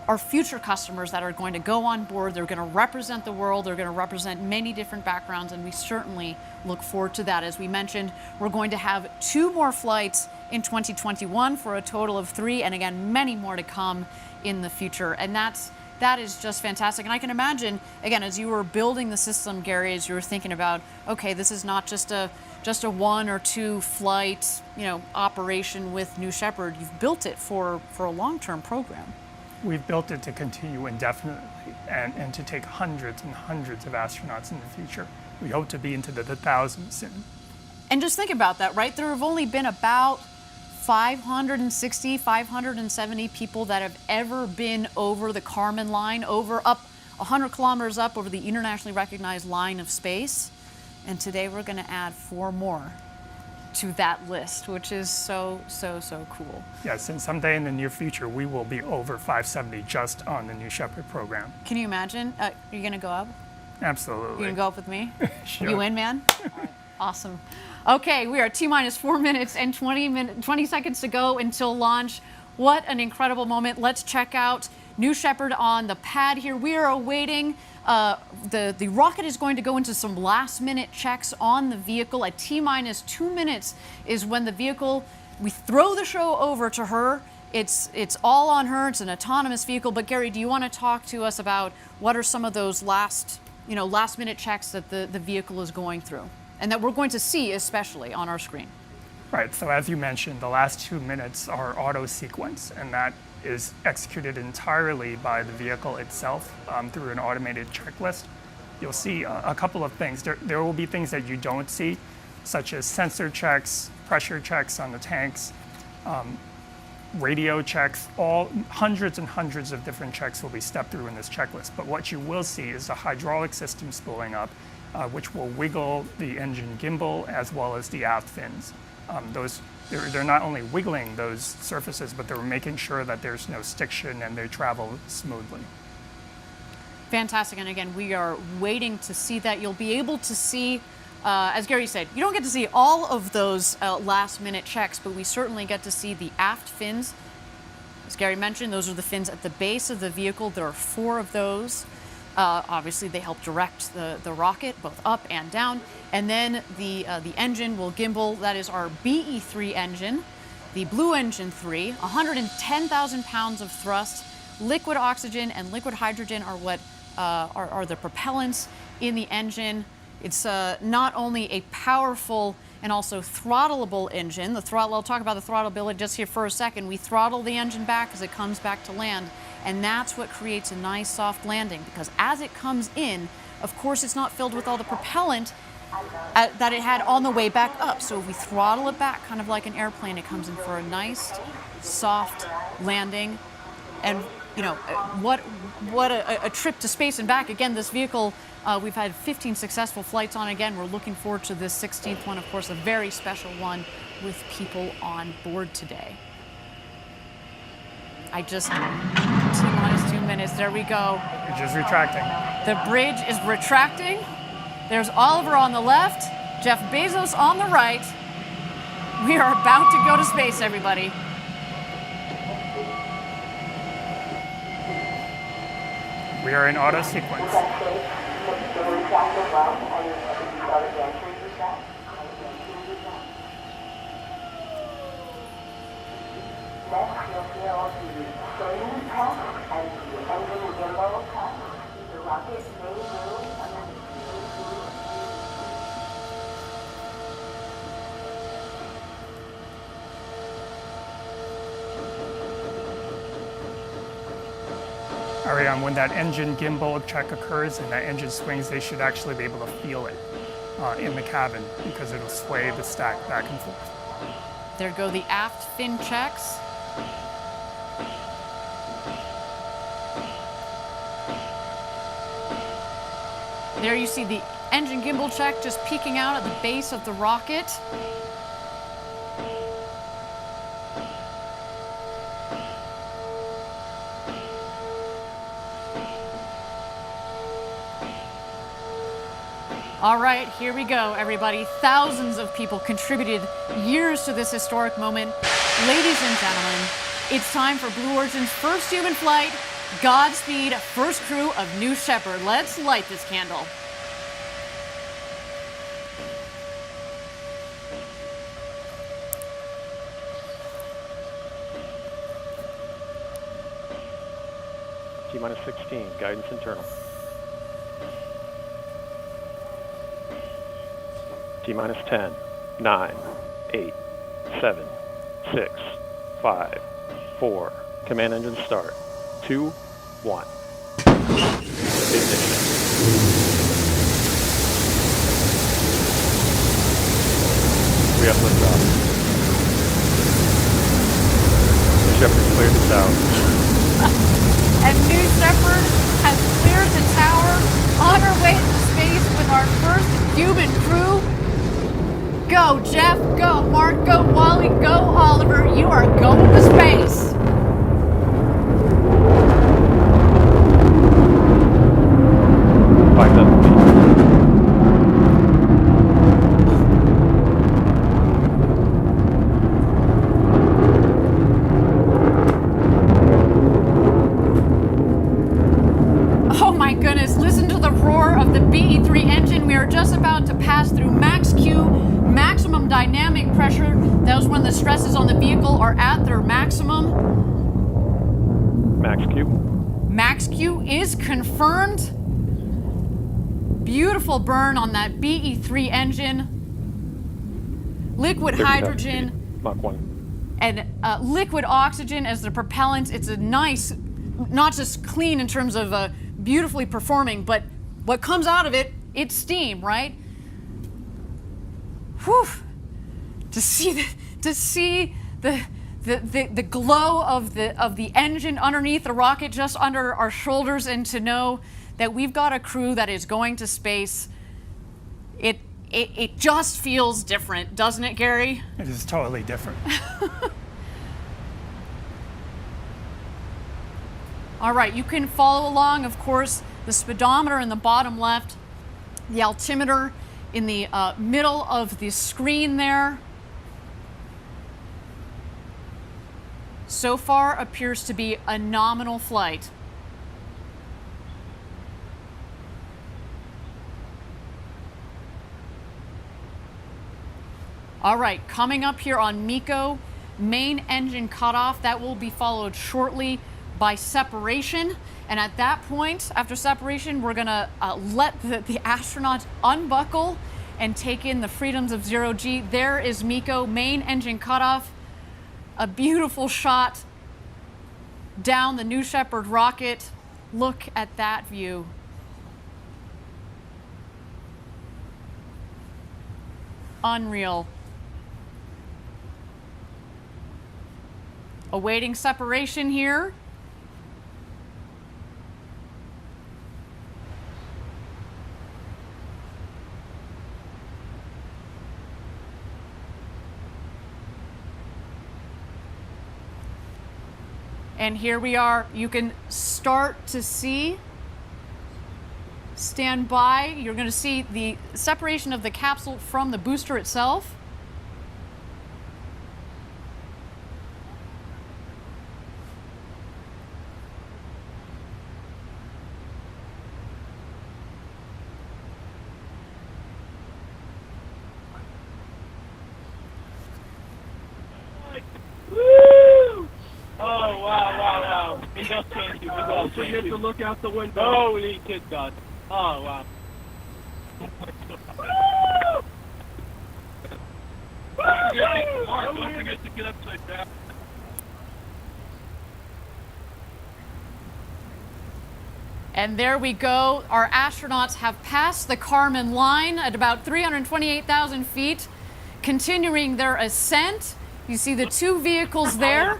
our future customers that are going to go on board. They're going to represent the world. They're going to represent many different backgrounds, and we certainly look forward to that. As we mentioned, we're going to have 2 more flights in 2021 for a total of 3, and again, many more to come in the future. And that is just fantastic. And I can imagine, again, as you were building the system, Gary, as you were thinking about, okay, this is not just a 1 or 2 flight, you know, operation with New Shepard. You've built it for a long-term program. We've built it to continue indefinitely and to take hundreds and hundreds of astronauts in the future. We hope to be into the thousands soon. And just think about that, right? There have only been about 560, 570 people that have ever been over the Kármán line, up 100 kilometers up over the internationally recognized line of space. And today we're going to add 4 more to that list, which is so cool. Yes, and someday in the near future, we will be over 570 just on the New Shepard program. Can you imagine? Are you going to go up? Absolutely. You going to go up with me? Sure. You in, man? Awesome. Okay, we are T-minus 4 minutes and 20 seconds to go until launch. What an incredible moment. Let's check out New Shepard on the pad here. We are awaiting the rocket is going to go into some last-minute checks on the vehicle. At T-minus 2 minutes is when the vehicle, we throw the show over to her. It's all on her. It's an autonomous vehicle. But Gary, do you want to talk to us about what are some of those last-minute checks that the vehicle is going through, and that we're going to see especially on our screen? Right. So as you mentioned, the last 2 minutes are auto sequence, and that is executed entirely by the vehicle itself through an automated checklist. You'll see a couple of things. There will be things that you don't see, such as sensor checks, pressure checks on the tanks, radio checks. All hundreds and hundreds of different checks will be stepped through in this checklist. But what you will see is the hydraulic system spooling up, which will wiggle the engine gimbal as well as the aft fins. They're not only wiggling those surfaces, but they're making sure that there's no stiction and they travel smoothly. Fantastic. And again, we are waiting to see that. You'll be able to see, as Gary said, you don't get to see all of those last-minute checks, but we certainly get to see the aft fins. As Gary mentioned, those are the fins at the base of the vehicle. There are 4 of those. Obviously, they help direct the rocket both up and down. And then the engine will gimbal. That is our BE-3 engine, the Blue Engine 3, 110,000 pounds of thrust. Liquid oxygen and liquid hydrogen are what are the propellants in the engine. It's not only a powerful and also throttleable engine. The throttle, I'll talk about the throttleability just here for a second. We throttle the engine back as it comes back to land. And that's what creates a nice soft landing, because as it comes in, of course, it's not filled with all the propellant that it had on the way back up. So if we throttle it back, kind of like an airplane, it comes in for a nice, soft landing. And, you know, what a trip to space and back. Again, this vehicle, we've had 15 successful flights on. Again, we're looking forward to this 16th one, of course, a very special one with people on board today. T-minus 2 minutes, there we go. Bridge is retracting. The bridge is retracting. There's Oliver on the left, Jeff Bezos on the right. We are about to go to space, everybody. We are in auto sequence. Next, you'll feel the steering test and the engine gimbal test. The rocket may move under the Ariane, when that engine gimbal check occurs and that engine swings, they should actually be able to feel it in the cabin, because it'll sway the stack back and forth. There go the aft fin checks. There you see the engine gimbal check just peeking out at the base of the rocket. All right, here we go, everybody. Thousands of people contributed years to this historic moment. Ladies and gentlemen, it's time for Blue Origin's first human flight. Godspeed, first crew of New Shepard. Let's light this candle. T-minus 16, guidance internal. T-minus 10, 9, 8, 7, 6, 5, 4. Command engine start. 2, 1. We have liftoff. New Shepard cleared the tower. And New Shepard has cleared the tower on our way to space with our first human crew. Go, Jeff. Go, Mark. Go, Wally. Go, Oliver. You are going to space. Oh my goodness, listen to the roar of the BE-3 engine. We are just about to pass through max Q, maximum dynamic pressure. That was when the stresses on the vehicle are at their maximum. Max Q. Max Q is confirmed. Beautiful burn on that BE-3 engine. Liquid hydrogen. Mach 1. And liquid oxygen as the propellant. It's a nice, not just clean in terms of beautifully performing, but what comes out of it, it's steam, right? Whew. To see the glow of the engine underneath the rocket, just under our shoulders, and to know that we've got a crew that is going to space, it just feels different, doesn't it, Gary? It is totally different. All right, you can follow along, of course, the speedometer in the bottom left, the altimeter in the middle of the screen there. So far appears to be a nominal flight. All right, coming up here on MECO, main engine cutoff. That will be followed shortly by separation. And at that point, after separation, we're gonna let the astronauts unbuckle and take in the freedoms of zero G. There is MECO, main engine cutoff. A beautiful shot down the New Shepard rocket. Look at that view. Unreal. Awaiting separation here. And here we are. You can start to see, stand by. You're going to see the separation of the capsule from the booster itself. So you have to look out the window. Holy kid God. Oh, wow. Don't forget to get upside down. And there we go. Our astronauts have passed the Kármán line at about 328,000 feet, continuing their ascent. You see the two vehicles there.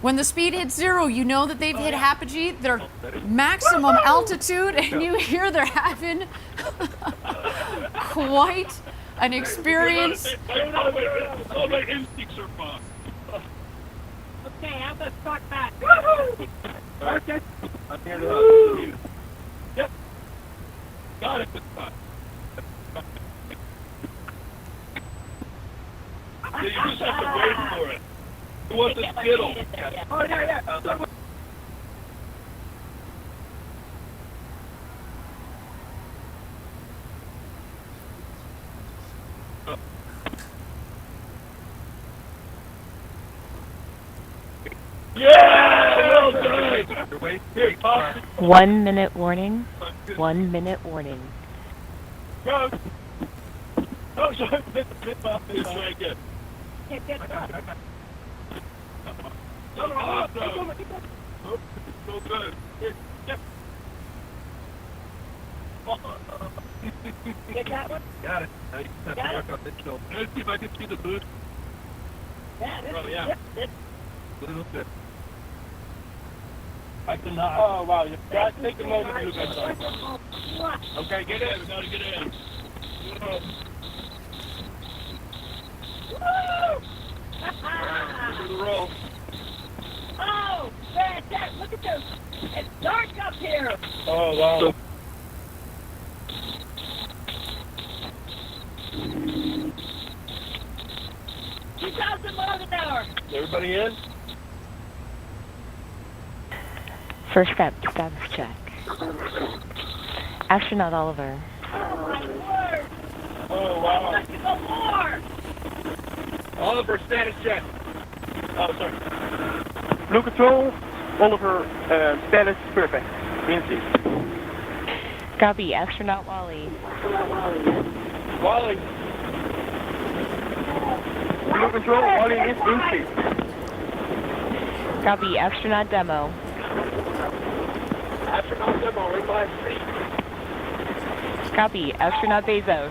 When the speed hits zero, you know that they've hit apogee, their maximum altitude, and you hear they're having quite an experience. All my instincts are fine. Okay, I'm gonna start back. Okay. I'm here to help you. Yep. Got it this time. Yeah, you just have to wait for it. You want the Skittle? Oh, yeah. Yeah! Well done! Here, pop. 1 minute warning. 1 minute warning. Go! Oh, sorry. It's right there. So good. Yep. Get that one? Got it. Nice. Got it? Let's see if I can see the boost. Yeah, this Oh, is yeah. it. Little bit. I cannot. Oh, wow. You got to take the moment to do that. Okay, get in. We got to get in. Woo! Do the roll. Oh, fantastic. Look at this. It's dark up here. Oh, wow. 2,000 miles an hour. Everybody in? First step, status check. Astronaut Oliver. Oh, my word. Oh, wow. Let's go more. Oliver, status check. Oh, sorry. Blue Control, Oliver, status perfect. In seat. Copy, Astronaut Wally. Wally. Blue Control, Wally is in seat. Copy, Astronaut Demo. Astronaut demo, reply seat. Copy, Astronaut Bezos.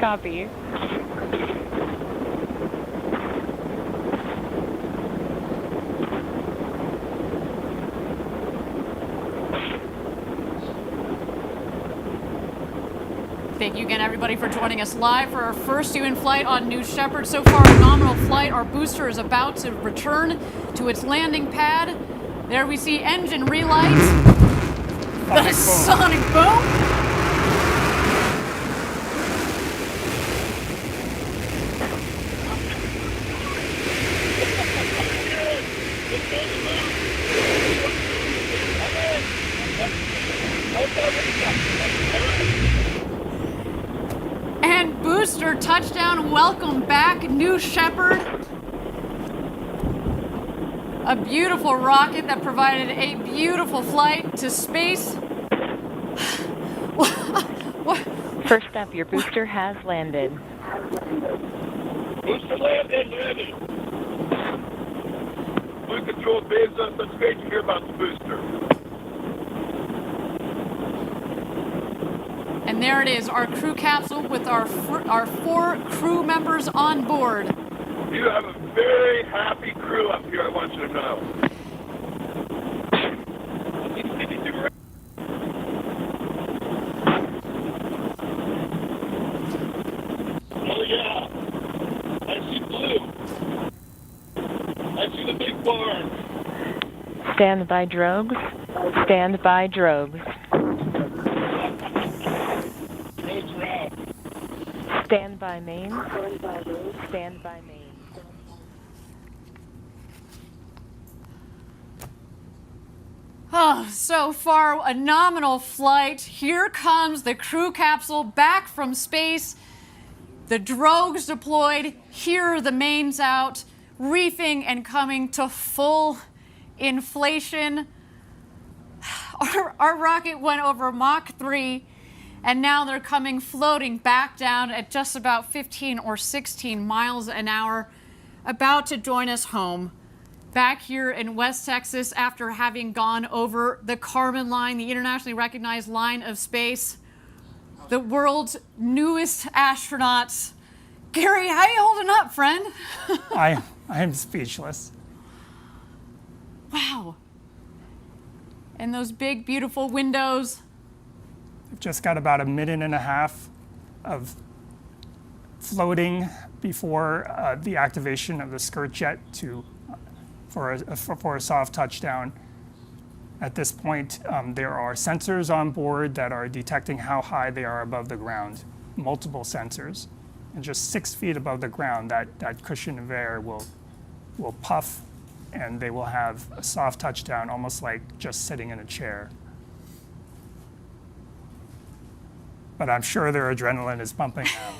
Copy. Thank you again, everybody, for joining us live for our first human flight on New Shepard. So far, a nominal flight. Our booster is about to return to its landing pad. There we see engine relights. The sonic boom. And booster touchdown, welcome back, New Shepard. A beautiful rocket that provided a beautiful flight to space. First step, your booster has landed. Booster landed. Blue Control, Bezos, that's great to hear about the booster. And there it is, our crew capsule with our 4 crew members on board. You have a very happy crew up here, I want you to know. Oh yeah, I see blue. I see the big barn. Stand by drogues. Stand by drogues. Stand by main. Stand by main. Oh, so far, a nominal flight. Here comes the crew capsule back from space. The drogues deployed. Here are the mains out, reefing and coming to full inflation. Our rocket went over Mach 3, and now they're coming floating back down at just about 15 or 16 miles an hour, about to join us home. Back here in West Texas after having gone over the Kármán line, the internationally recognized line of space. The world's newest astronauts. Gary, how you holding up, friend? I am speechless. Wow. And those big, beautiful windows. I've just got about a minute and a half of floating before the activation of the skirt jet for a soft touchdown. At this point, there are sensors on board that are detecting how high they are above the ground, multiple sensors. And just 6 feet above the ground, that cushion of air will puff, and they will have a soft touchdown, almost like just sitting in a chair. But I'm sure their adrenaline is pumping now.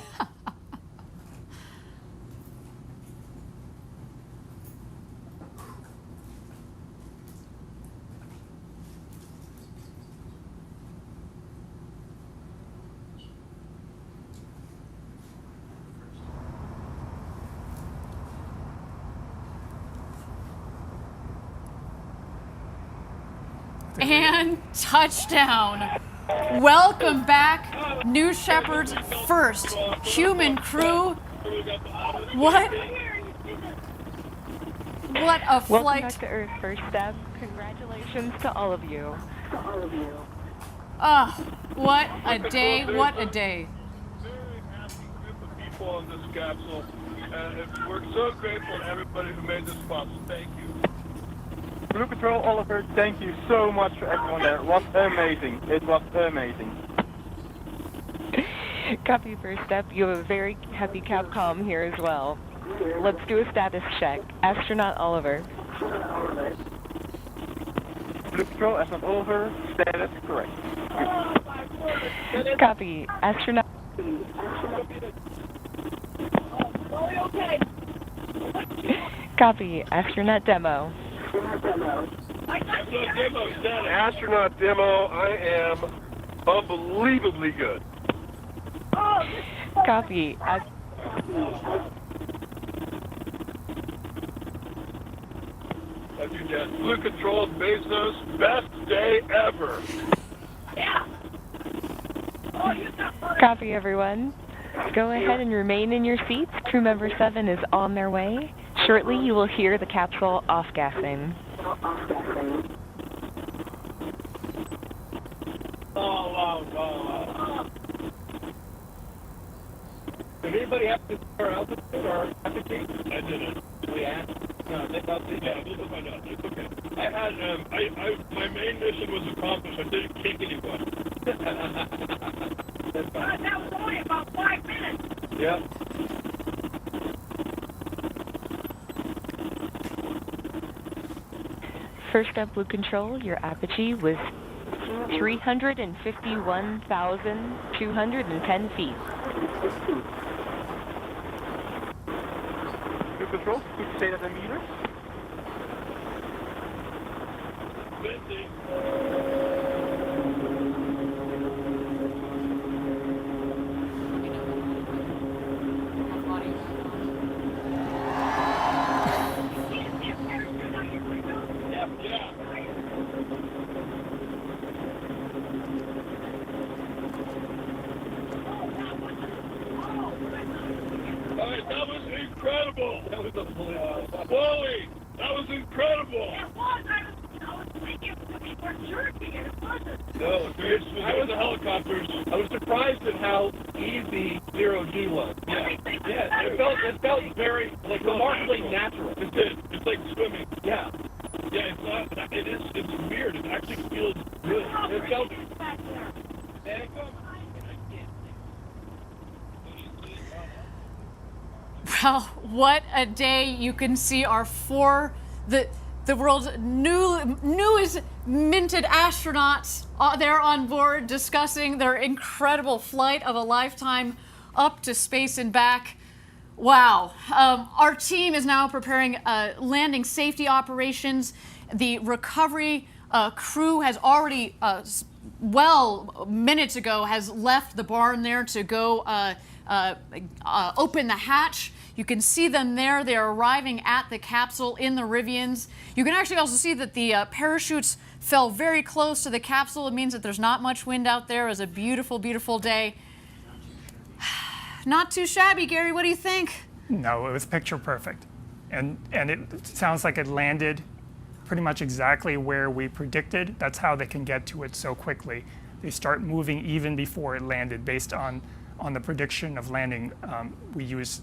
And touchdown. Welcome back, New Shepard's first human crew. What a flight. Welcome back to Earth First Step. Congratulations to all of you. What a day, what a day. People on this capsule, and we're so grateful to everybody who made this possible. Thank you. Blue Patrol, Oliver, thank you so much for everyone there. It was amazing. It was amazing. Copy First Step. You have a very happy Capcom here as well. Let's do a status check. Astronaut Oliver. Blue Patrol, Astronaut Oliver, status correct. Copy. Astronaut. Copy. Astronaut Demo. Astronaut Demo, I am unbelievably good. Copy. Blue Control, Bezos, best day ever. Copy, everyone. Go ahead and remain in your seats. Crew member 7 is on their way. Shortly, you will hear the capsule off-gassing. Did anybody have to our altitude or altitude? I didn't. We asked. No, they thought they did. We'll find out. It's okay. I had, my main mission was accomplished. I didn't kick anyone. That's fine. That was only about 5 minutes. Yep. First up, Blue Control, your apogee was 351,210 feet. Blue Control, could you say that in meters? 50. That was incredible. That was Wally, that was incredible. It was. I was thinking we were jerking and it wasn't. No, I was the helicopters. I was surprised at how easy 0G was. Yeah, it felt very remarkably natural. It did. It's like swimming. Yeah. Yeah, it's not. It's weird. It actually feels good. It felt. Well, what a day. You can see our the world's newest minted astronauts there on board discussing their incredible flight of a lifetime up to space and back. Wow. Our team is now preparing landing safety operations. The recovery crew has already, minutes ago, has left the barn there to go open the hatch. You can see them there. They're arriving at the capsule in the Rivians. You can actually also see that the parachutes fell very close to the capsule. It means that there's not much wind out there. It was a beautiful, beautiful day. Not too shabby, Gary. What do you think? No, it was picture perfect. And it sounds like it landed pretty much exactly where we predicted. That's how they can get to it so quickly. They start moving even before it landed based on the prediction of landing. We use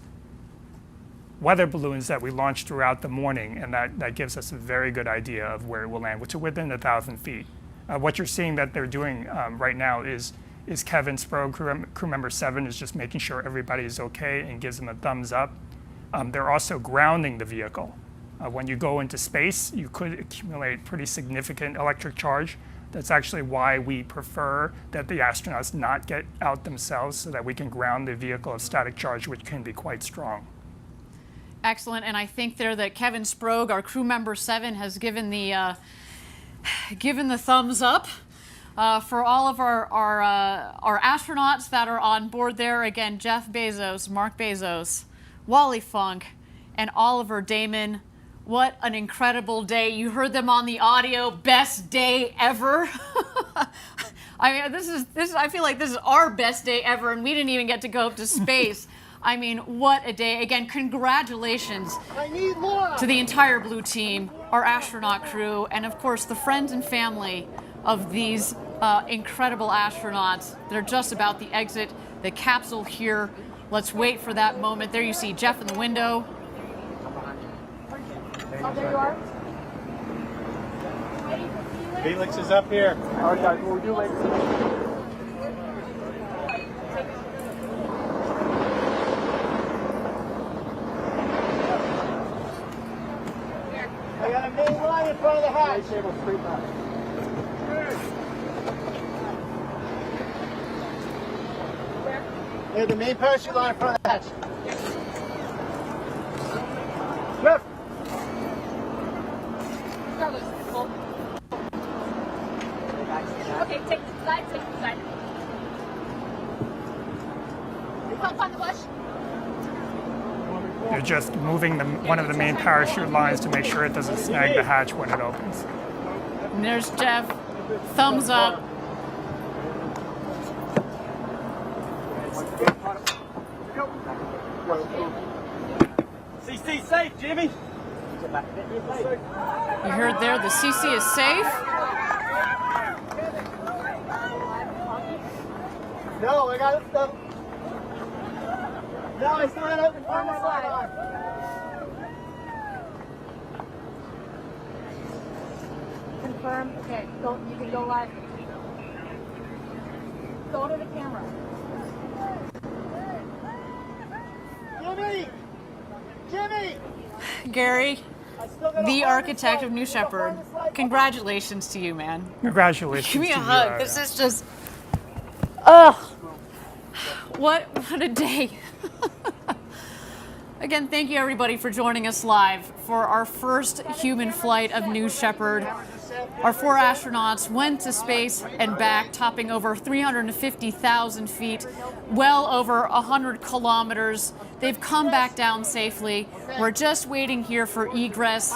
weather balloons that we launched throughout the morning, and that gives us a very good idea of where it will land, which is within 1,000 feet. What you're seeing that they're doing right now is Kevin Sprague, crew member 7, is just making sure everybody is okay and gives them a thumbs up. They're also grounding the vehicle. When you go into space, you could accumulate pretty significant electric charge. That's actually why we prefer that the astronauts not get out themselves, so that we can ground the vehicle of static charge, which can be quite strong. Excellent, and I think there that Kevin Sprague, our crew member 7, has given the thumbs up for all of our astronauts that are on board there. Again, Jeff Bezos, Mark Bezos, Wally Funk, and Oliver Damon. What an incredible day. You heard them on the audio. Best day ever. I mean, I feel like this is our best day ever, and we didn't even get to go up to space. I mean, what a day. Again, congratulations to the entire Blue team, our astronaut crew, and of course the friends and family of these incredible astronauts. They're just about to exit the capsule here. Let's wait for that moment. There you see Jeff in the window. Oh, there you are. Felix is up here. All right, guys, what we'll do later. I got a main line in front of the hatch. There's the main parachute line in front of the hatch. Left. Okay, take the side, take the side. Help on the bush. They're just moving one of the main parachute lines to make sure it doesn't snag the hatch when it opens. And there's Jeff. Thumbs up. CC safe, Jimmy. You heard there, the CC is safe. No, I got it. No, it's not open. Turn the slide on. Confirm. Okay, go. You can go live. Go to the camera. Jimmy! Jimmy! Gary, the architect of New Shepard, congratulations to you, man. Congratulations. Give me a to you, hug. Ira. This is just, ugh. What a day. Again, thank you everybody for joining us live for our first human flight of New Shepard. Our 4 astronauts went to space and back, topping over 350,000 feet, well over 100 kilometers. They've come back down safely. We're just waiting here for egress.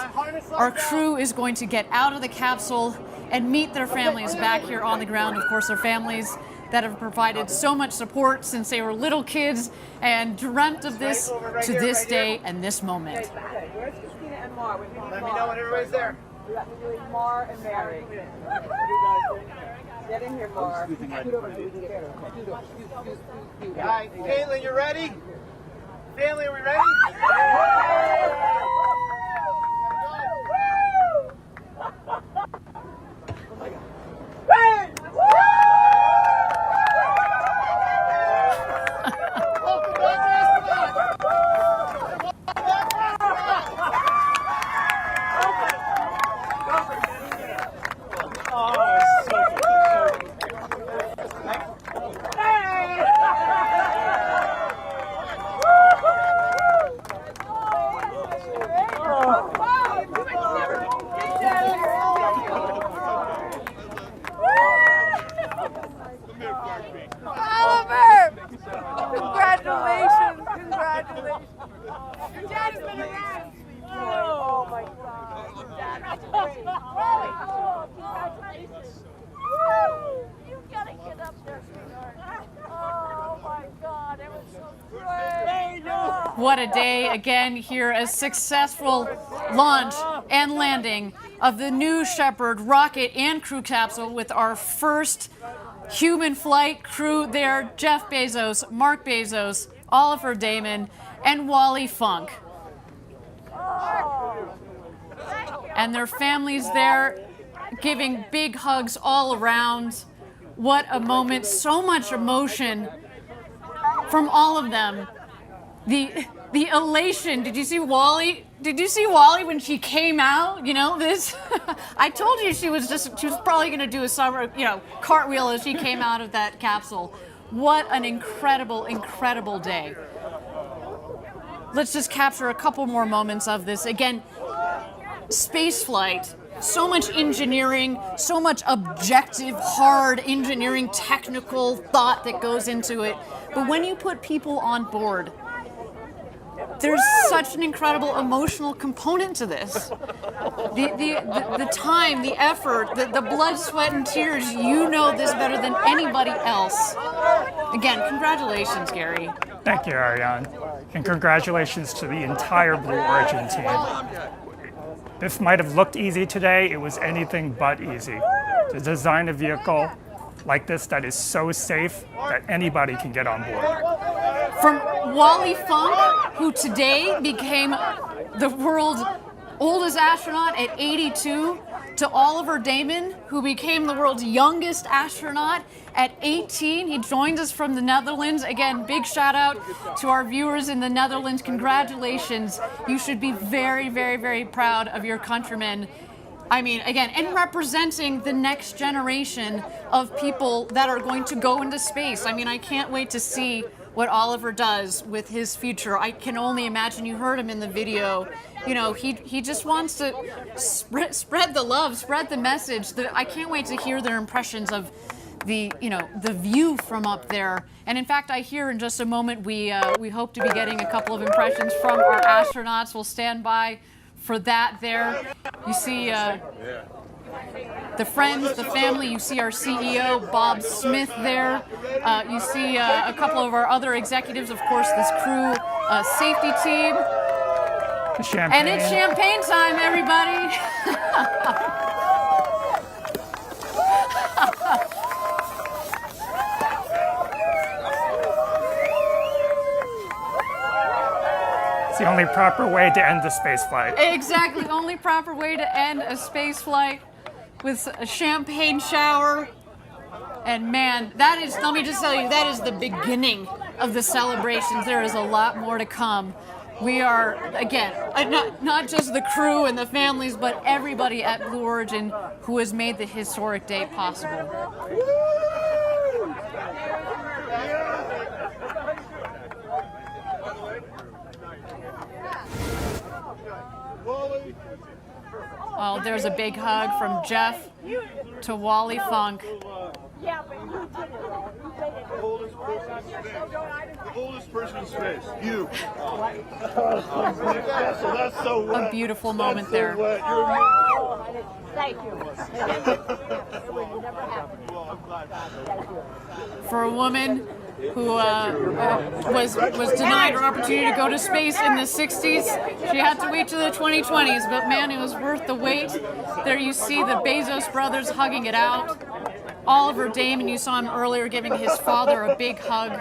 Our crew is going to get out of the capsule and meet their families back here on the ground. Of course, their families that have provided so much support since they were little kids and dreamt of this to this day and this moment. Where's Christina and Mar? Let me know when everybody's there. We got to do Mar and Mary. Get in here, Mar. All right, Caitlin, you ready? Family, are we ready? Oliver! Congratulations! Congratulations! Your dad has been around! Oh my God! Your dad is great! Oh, congratulations! Woo! You gotta get up there, sweetheart! Oh my God! It was so great! What a day again here, a successful launch and landing of the New Shepard rocket and crew capsule with our first human flight crew there, Jeff Bezos, Mark Bezos, Oliver Damon, and Wally Funk. And their families there giving big hugs all around. What a moment, so much emotion from all of them. The elation. Did you see Wally? Did you see Wally when she came out? You know, this, I told you she was probably going to do a summer, cartwheel as she came out of that capsule. What an incredible, incredible day. Let's just capture a couple more moments of this. Again, space flight, so much engineering, so much objective, hard engineering, technical thought that goes into it. But when you put people on board, there's such an incredible emotional component to this. The time, the effort, the blood, sweat, and tears. You know this better than anybody else. Again, congratulations, Gary. Thank you, Ariane. And congratulations to the entire Blue Origin team. This might have looked easy today. It was anything but easy. To design a vehicle like this that is so safe that anybody can get on board. From Wally Funk, who today became the world's oldest astronaut at 82, to Oliver Damon, who became the world's youngest astronaut at 18. He joins us from the Netherlands. Again, big shout out to our viewers in the Netherlands. Congratulations. You should be very, very, very proud of your countrymen. I mean, again, and representing the next generation of people that are going to go into space. I mean, I can't wait to see what Oliver does with his future. I can only imagine. You heard him in the video. You know, he just wants to spread the love, spread the message. I can't wait to hear their impressions of the view from up there. And in fact, I hear in just a moment we hope to be getting a couple of impressions from our astronauts. We'll stand by for that there. You see the friends, the family. You see our CEO, Bob Smith, there. You see a couple of our other executives, of course, this crew safety team. Champagne. And it's champagne time, everybody. It's the only proper way to end the space flight. Exactly, the only proper way to end a space flight with a champagne shower. And man, that is, let me just tell you, that is the beginning of the celebrations. There is a lot more to come. We are, again, not just the crew and the families, but everybody at Blue Origin who has made the historic day possible. Well, there's a big hug from Jeff to Wally Funk. Yeah, but you did it. The oldest person in space. You. So that's so wet. A beautiful moment there. Thank you. For a woman who was denied her opportunity to go to space in the 60s, she had to wait to the 2020s, but man, it was worth the wait. There you see the Bezos brothers hugging it out. Oliver Damon, you saw him earlier giving his father a big hug.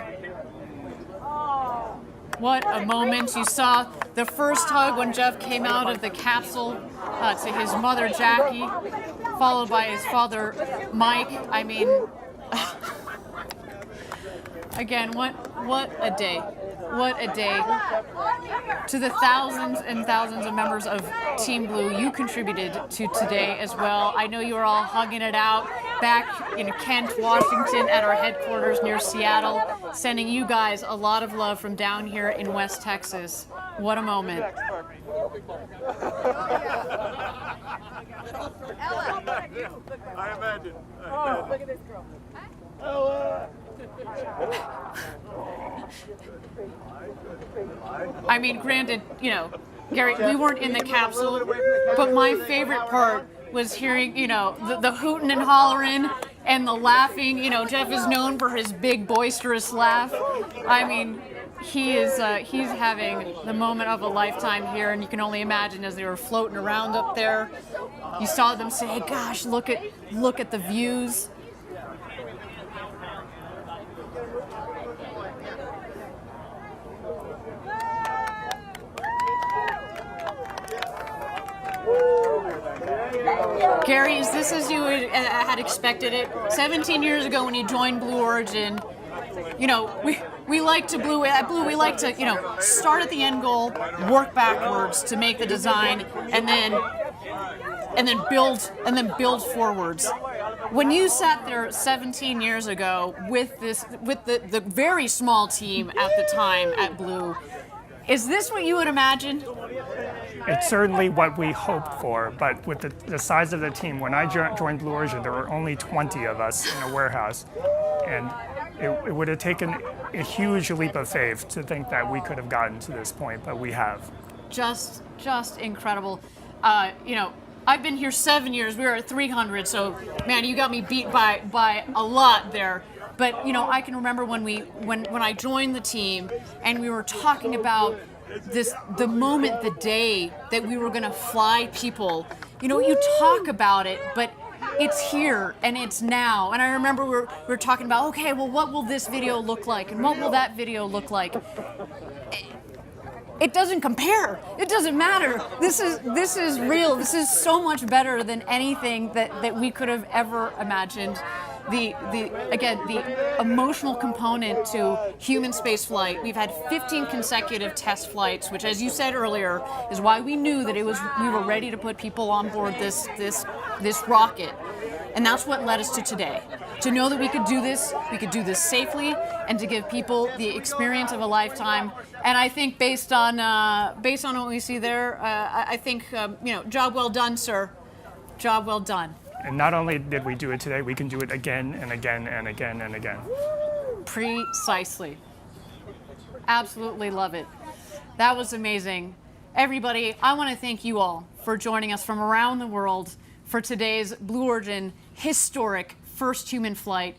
What a moment. You saw the first hug when Jeff came out of the capsule to his mother, Jackie, followed by his father, Mike. I mean, again, what a day. What a day. To the thousands and thousands of members of Team Blue, you contributed to today as well. I know you were all hugging it out back in Kent, Washington at our headquarters near Seattle, sending you guys a lot of love from down here in West Texas. What a moment. I imagine. Oh, look at this girl. Ella. I mean, granted, you know, Gary, we weren't in the capsule, but my favorite part was hearing, you know, the hooting and hollering and the laughing. You know, Jeff is known for his big, boisterous laugh. I mean, he's having the moment of a lifetime here, and you can only imagine as they were floating around up there. You saw them say, "Gosh, look at the views." Gary, is this as you had expected it? 17 years ago when you joined Blue Origin, you know, we like to at Blue, we like to, you know, start at the end goal, work backwards to make the design, and then build forwards. When you sat there 17 years ago with the very small team at the time at Blue, is this what you would imagine? It's certainly what we hoped for, but with the size of the team, when I joined Blue Origin, there were only 20 of us in a warehouse. And It would have taken a huge leap of faith to think that we could have gotten to this point, but we have. Just incredible. You know, I've been here 7 years. We were at 300, so man, you got me beat by a lot there. But you know, I can remember when I joined the team and we were talking about the moment, the day that we were going to fly people. You know, you talk about it, but it's here and it's now. And I remember we were talking about, okay, well, what will this video look like, and what will that video look like? It doesn't compare. It doesn't matter. This is real. This is so much better than anything that we could have ever imagined. The emotional component to human space flight. We've had 15 consecutive test flights, which, as you said earlier, is why we knew that we were ready to put people on board this rocket. And that's what led us to today. To know that we could do this safely, and to give people the experience of a lifetime. And I think based on what we see there, I think job well done, sir. Job well done. And not only did we do it today, we can do it again and again and again and again. Precisely. Absolutely love it. That was amazing. Everybody, I want to thank you all for joining us from around the world for today's Blue Origin historic first human flight.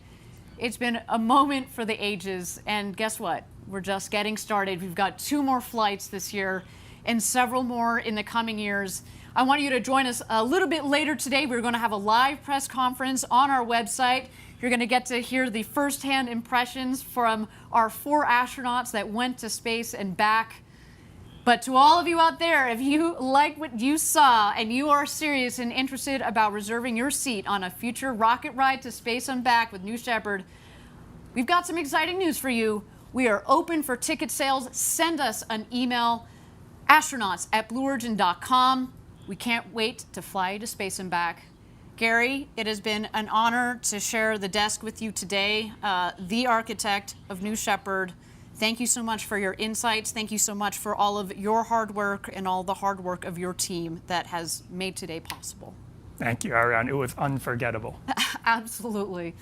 It's been a moment for the ages, and guess what? We're just getting started. We've got 2 more flights this year and several more in the coming years. I want you to join us a little bit later today. We're going to have a live press conference on our website. You're going to get to hear the firsthand impressions from our 4 astronauts that went to space and back. But to all of you out there, if you like what you saw and you are serious and interested about reserving your seat on a future rocket ride to space and back with New Shepard, we've got some exciting news for you. We are open for ticket sales. Send us an email, astronauts@blueorigin.com. We can't wait to fly you to space and back. Gary, it has been an honor to share the desk with you today, the architect of New Shepard. Thank you so much for your insights. Thank you so much for all of your hard work and all the hard work of your team that has made today possible. Thank you, Ariane. It was unforgettable. Absolutely.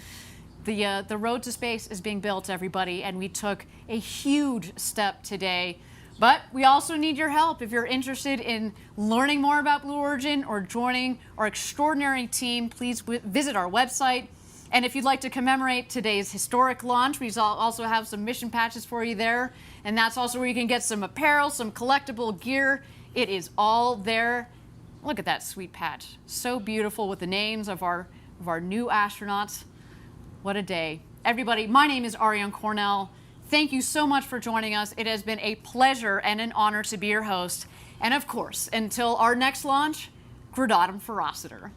The road to space is being built, everybody, and we took a huge step today. But we also need your help. If you're interested in learning more about Blue Origin or joining our extraordinary team, please visit our website. And if you'd like to commemorate today's historic launch, we also have some mission patches for you there. And that's also where you can get some apparel, some collectible gear. It is all there. Look at that sweet patch. So beautiful with the names of our new astronauts. What a day. Everybody, my name is Ariane Cornell. Thank you so much for joining us. It has been a pleasure and an honor to be your host. And of course, until our next launch, Gradatum Ferociter.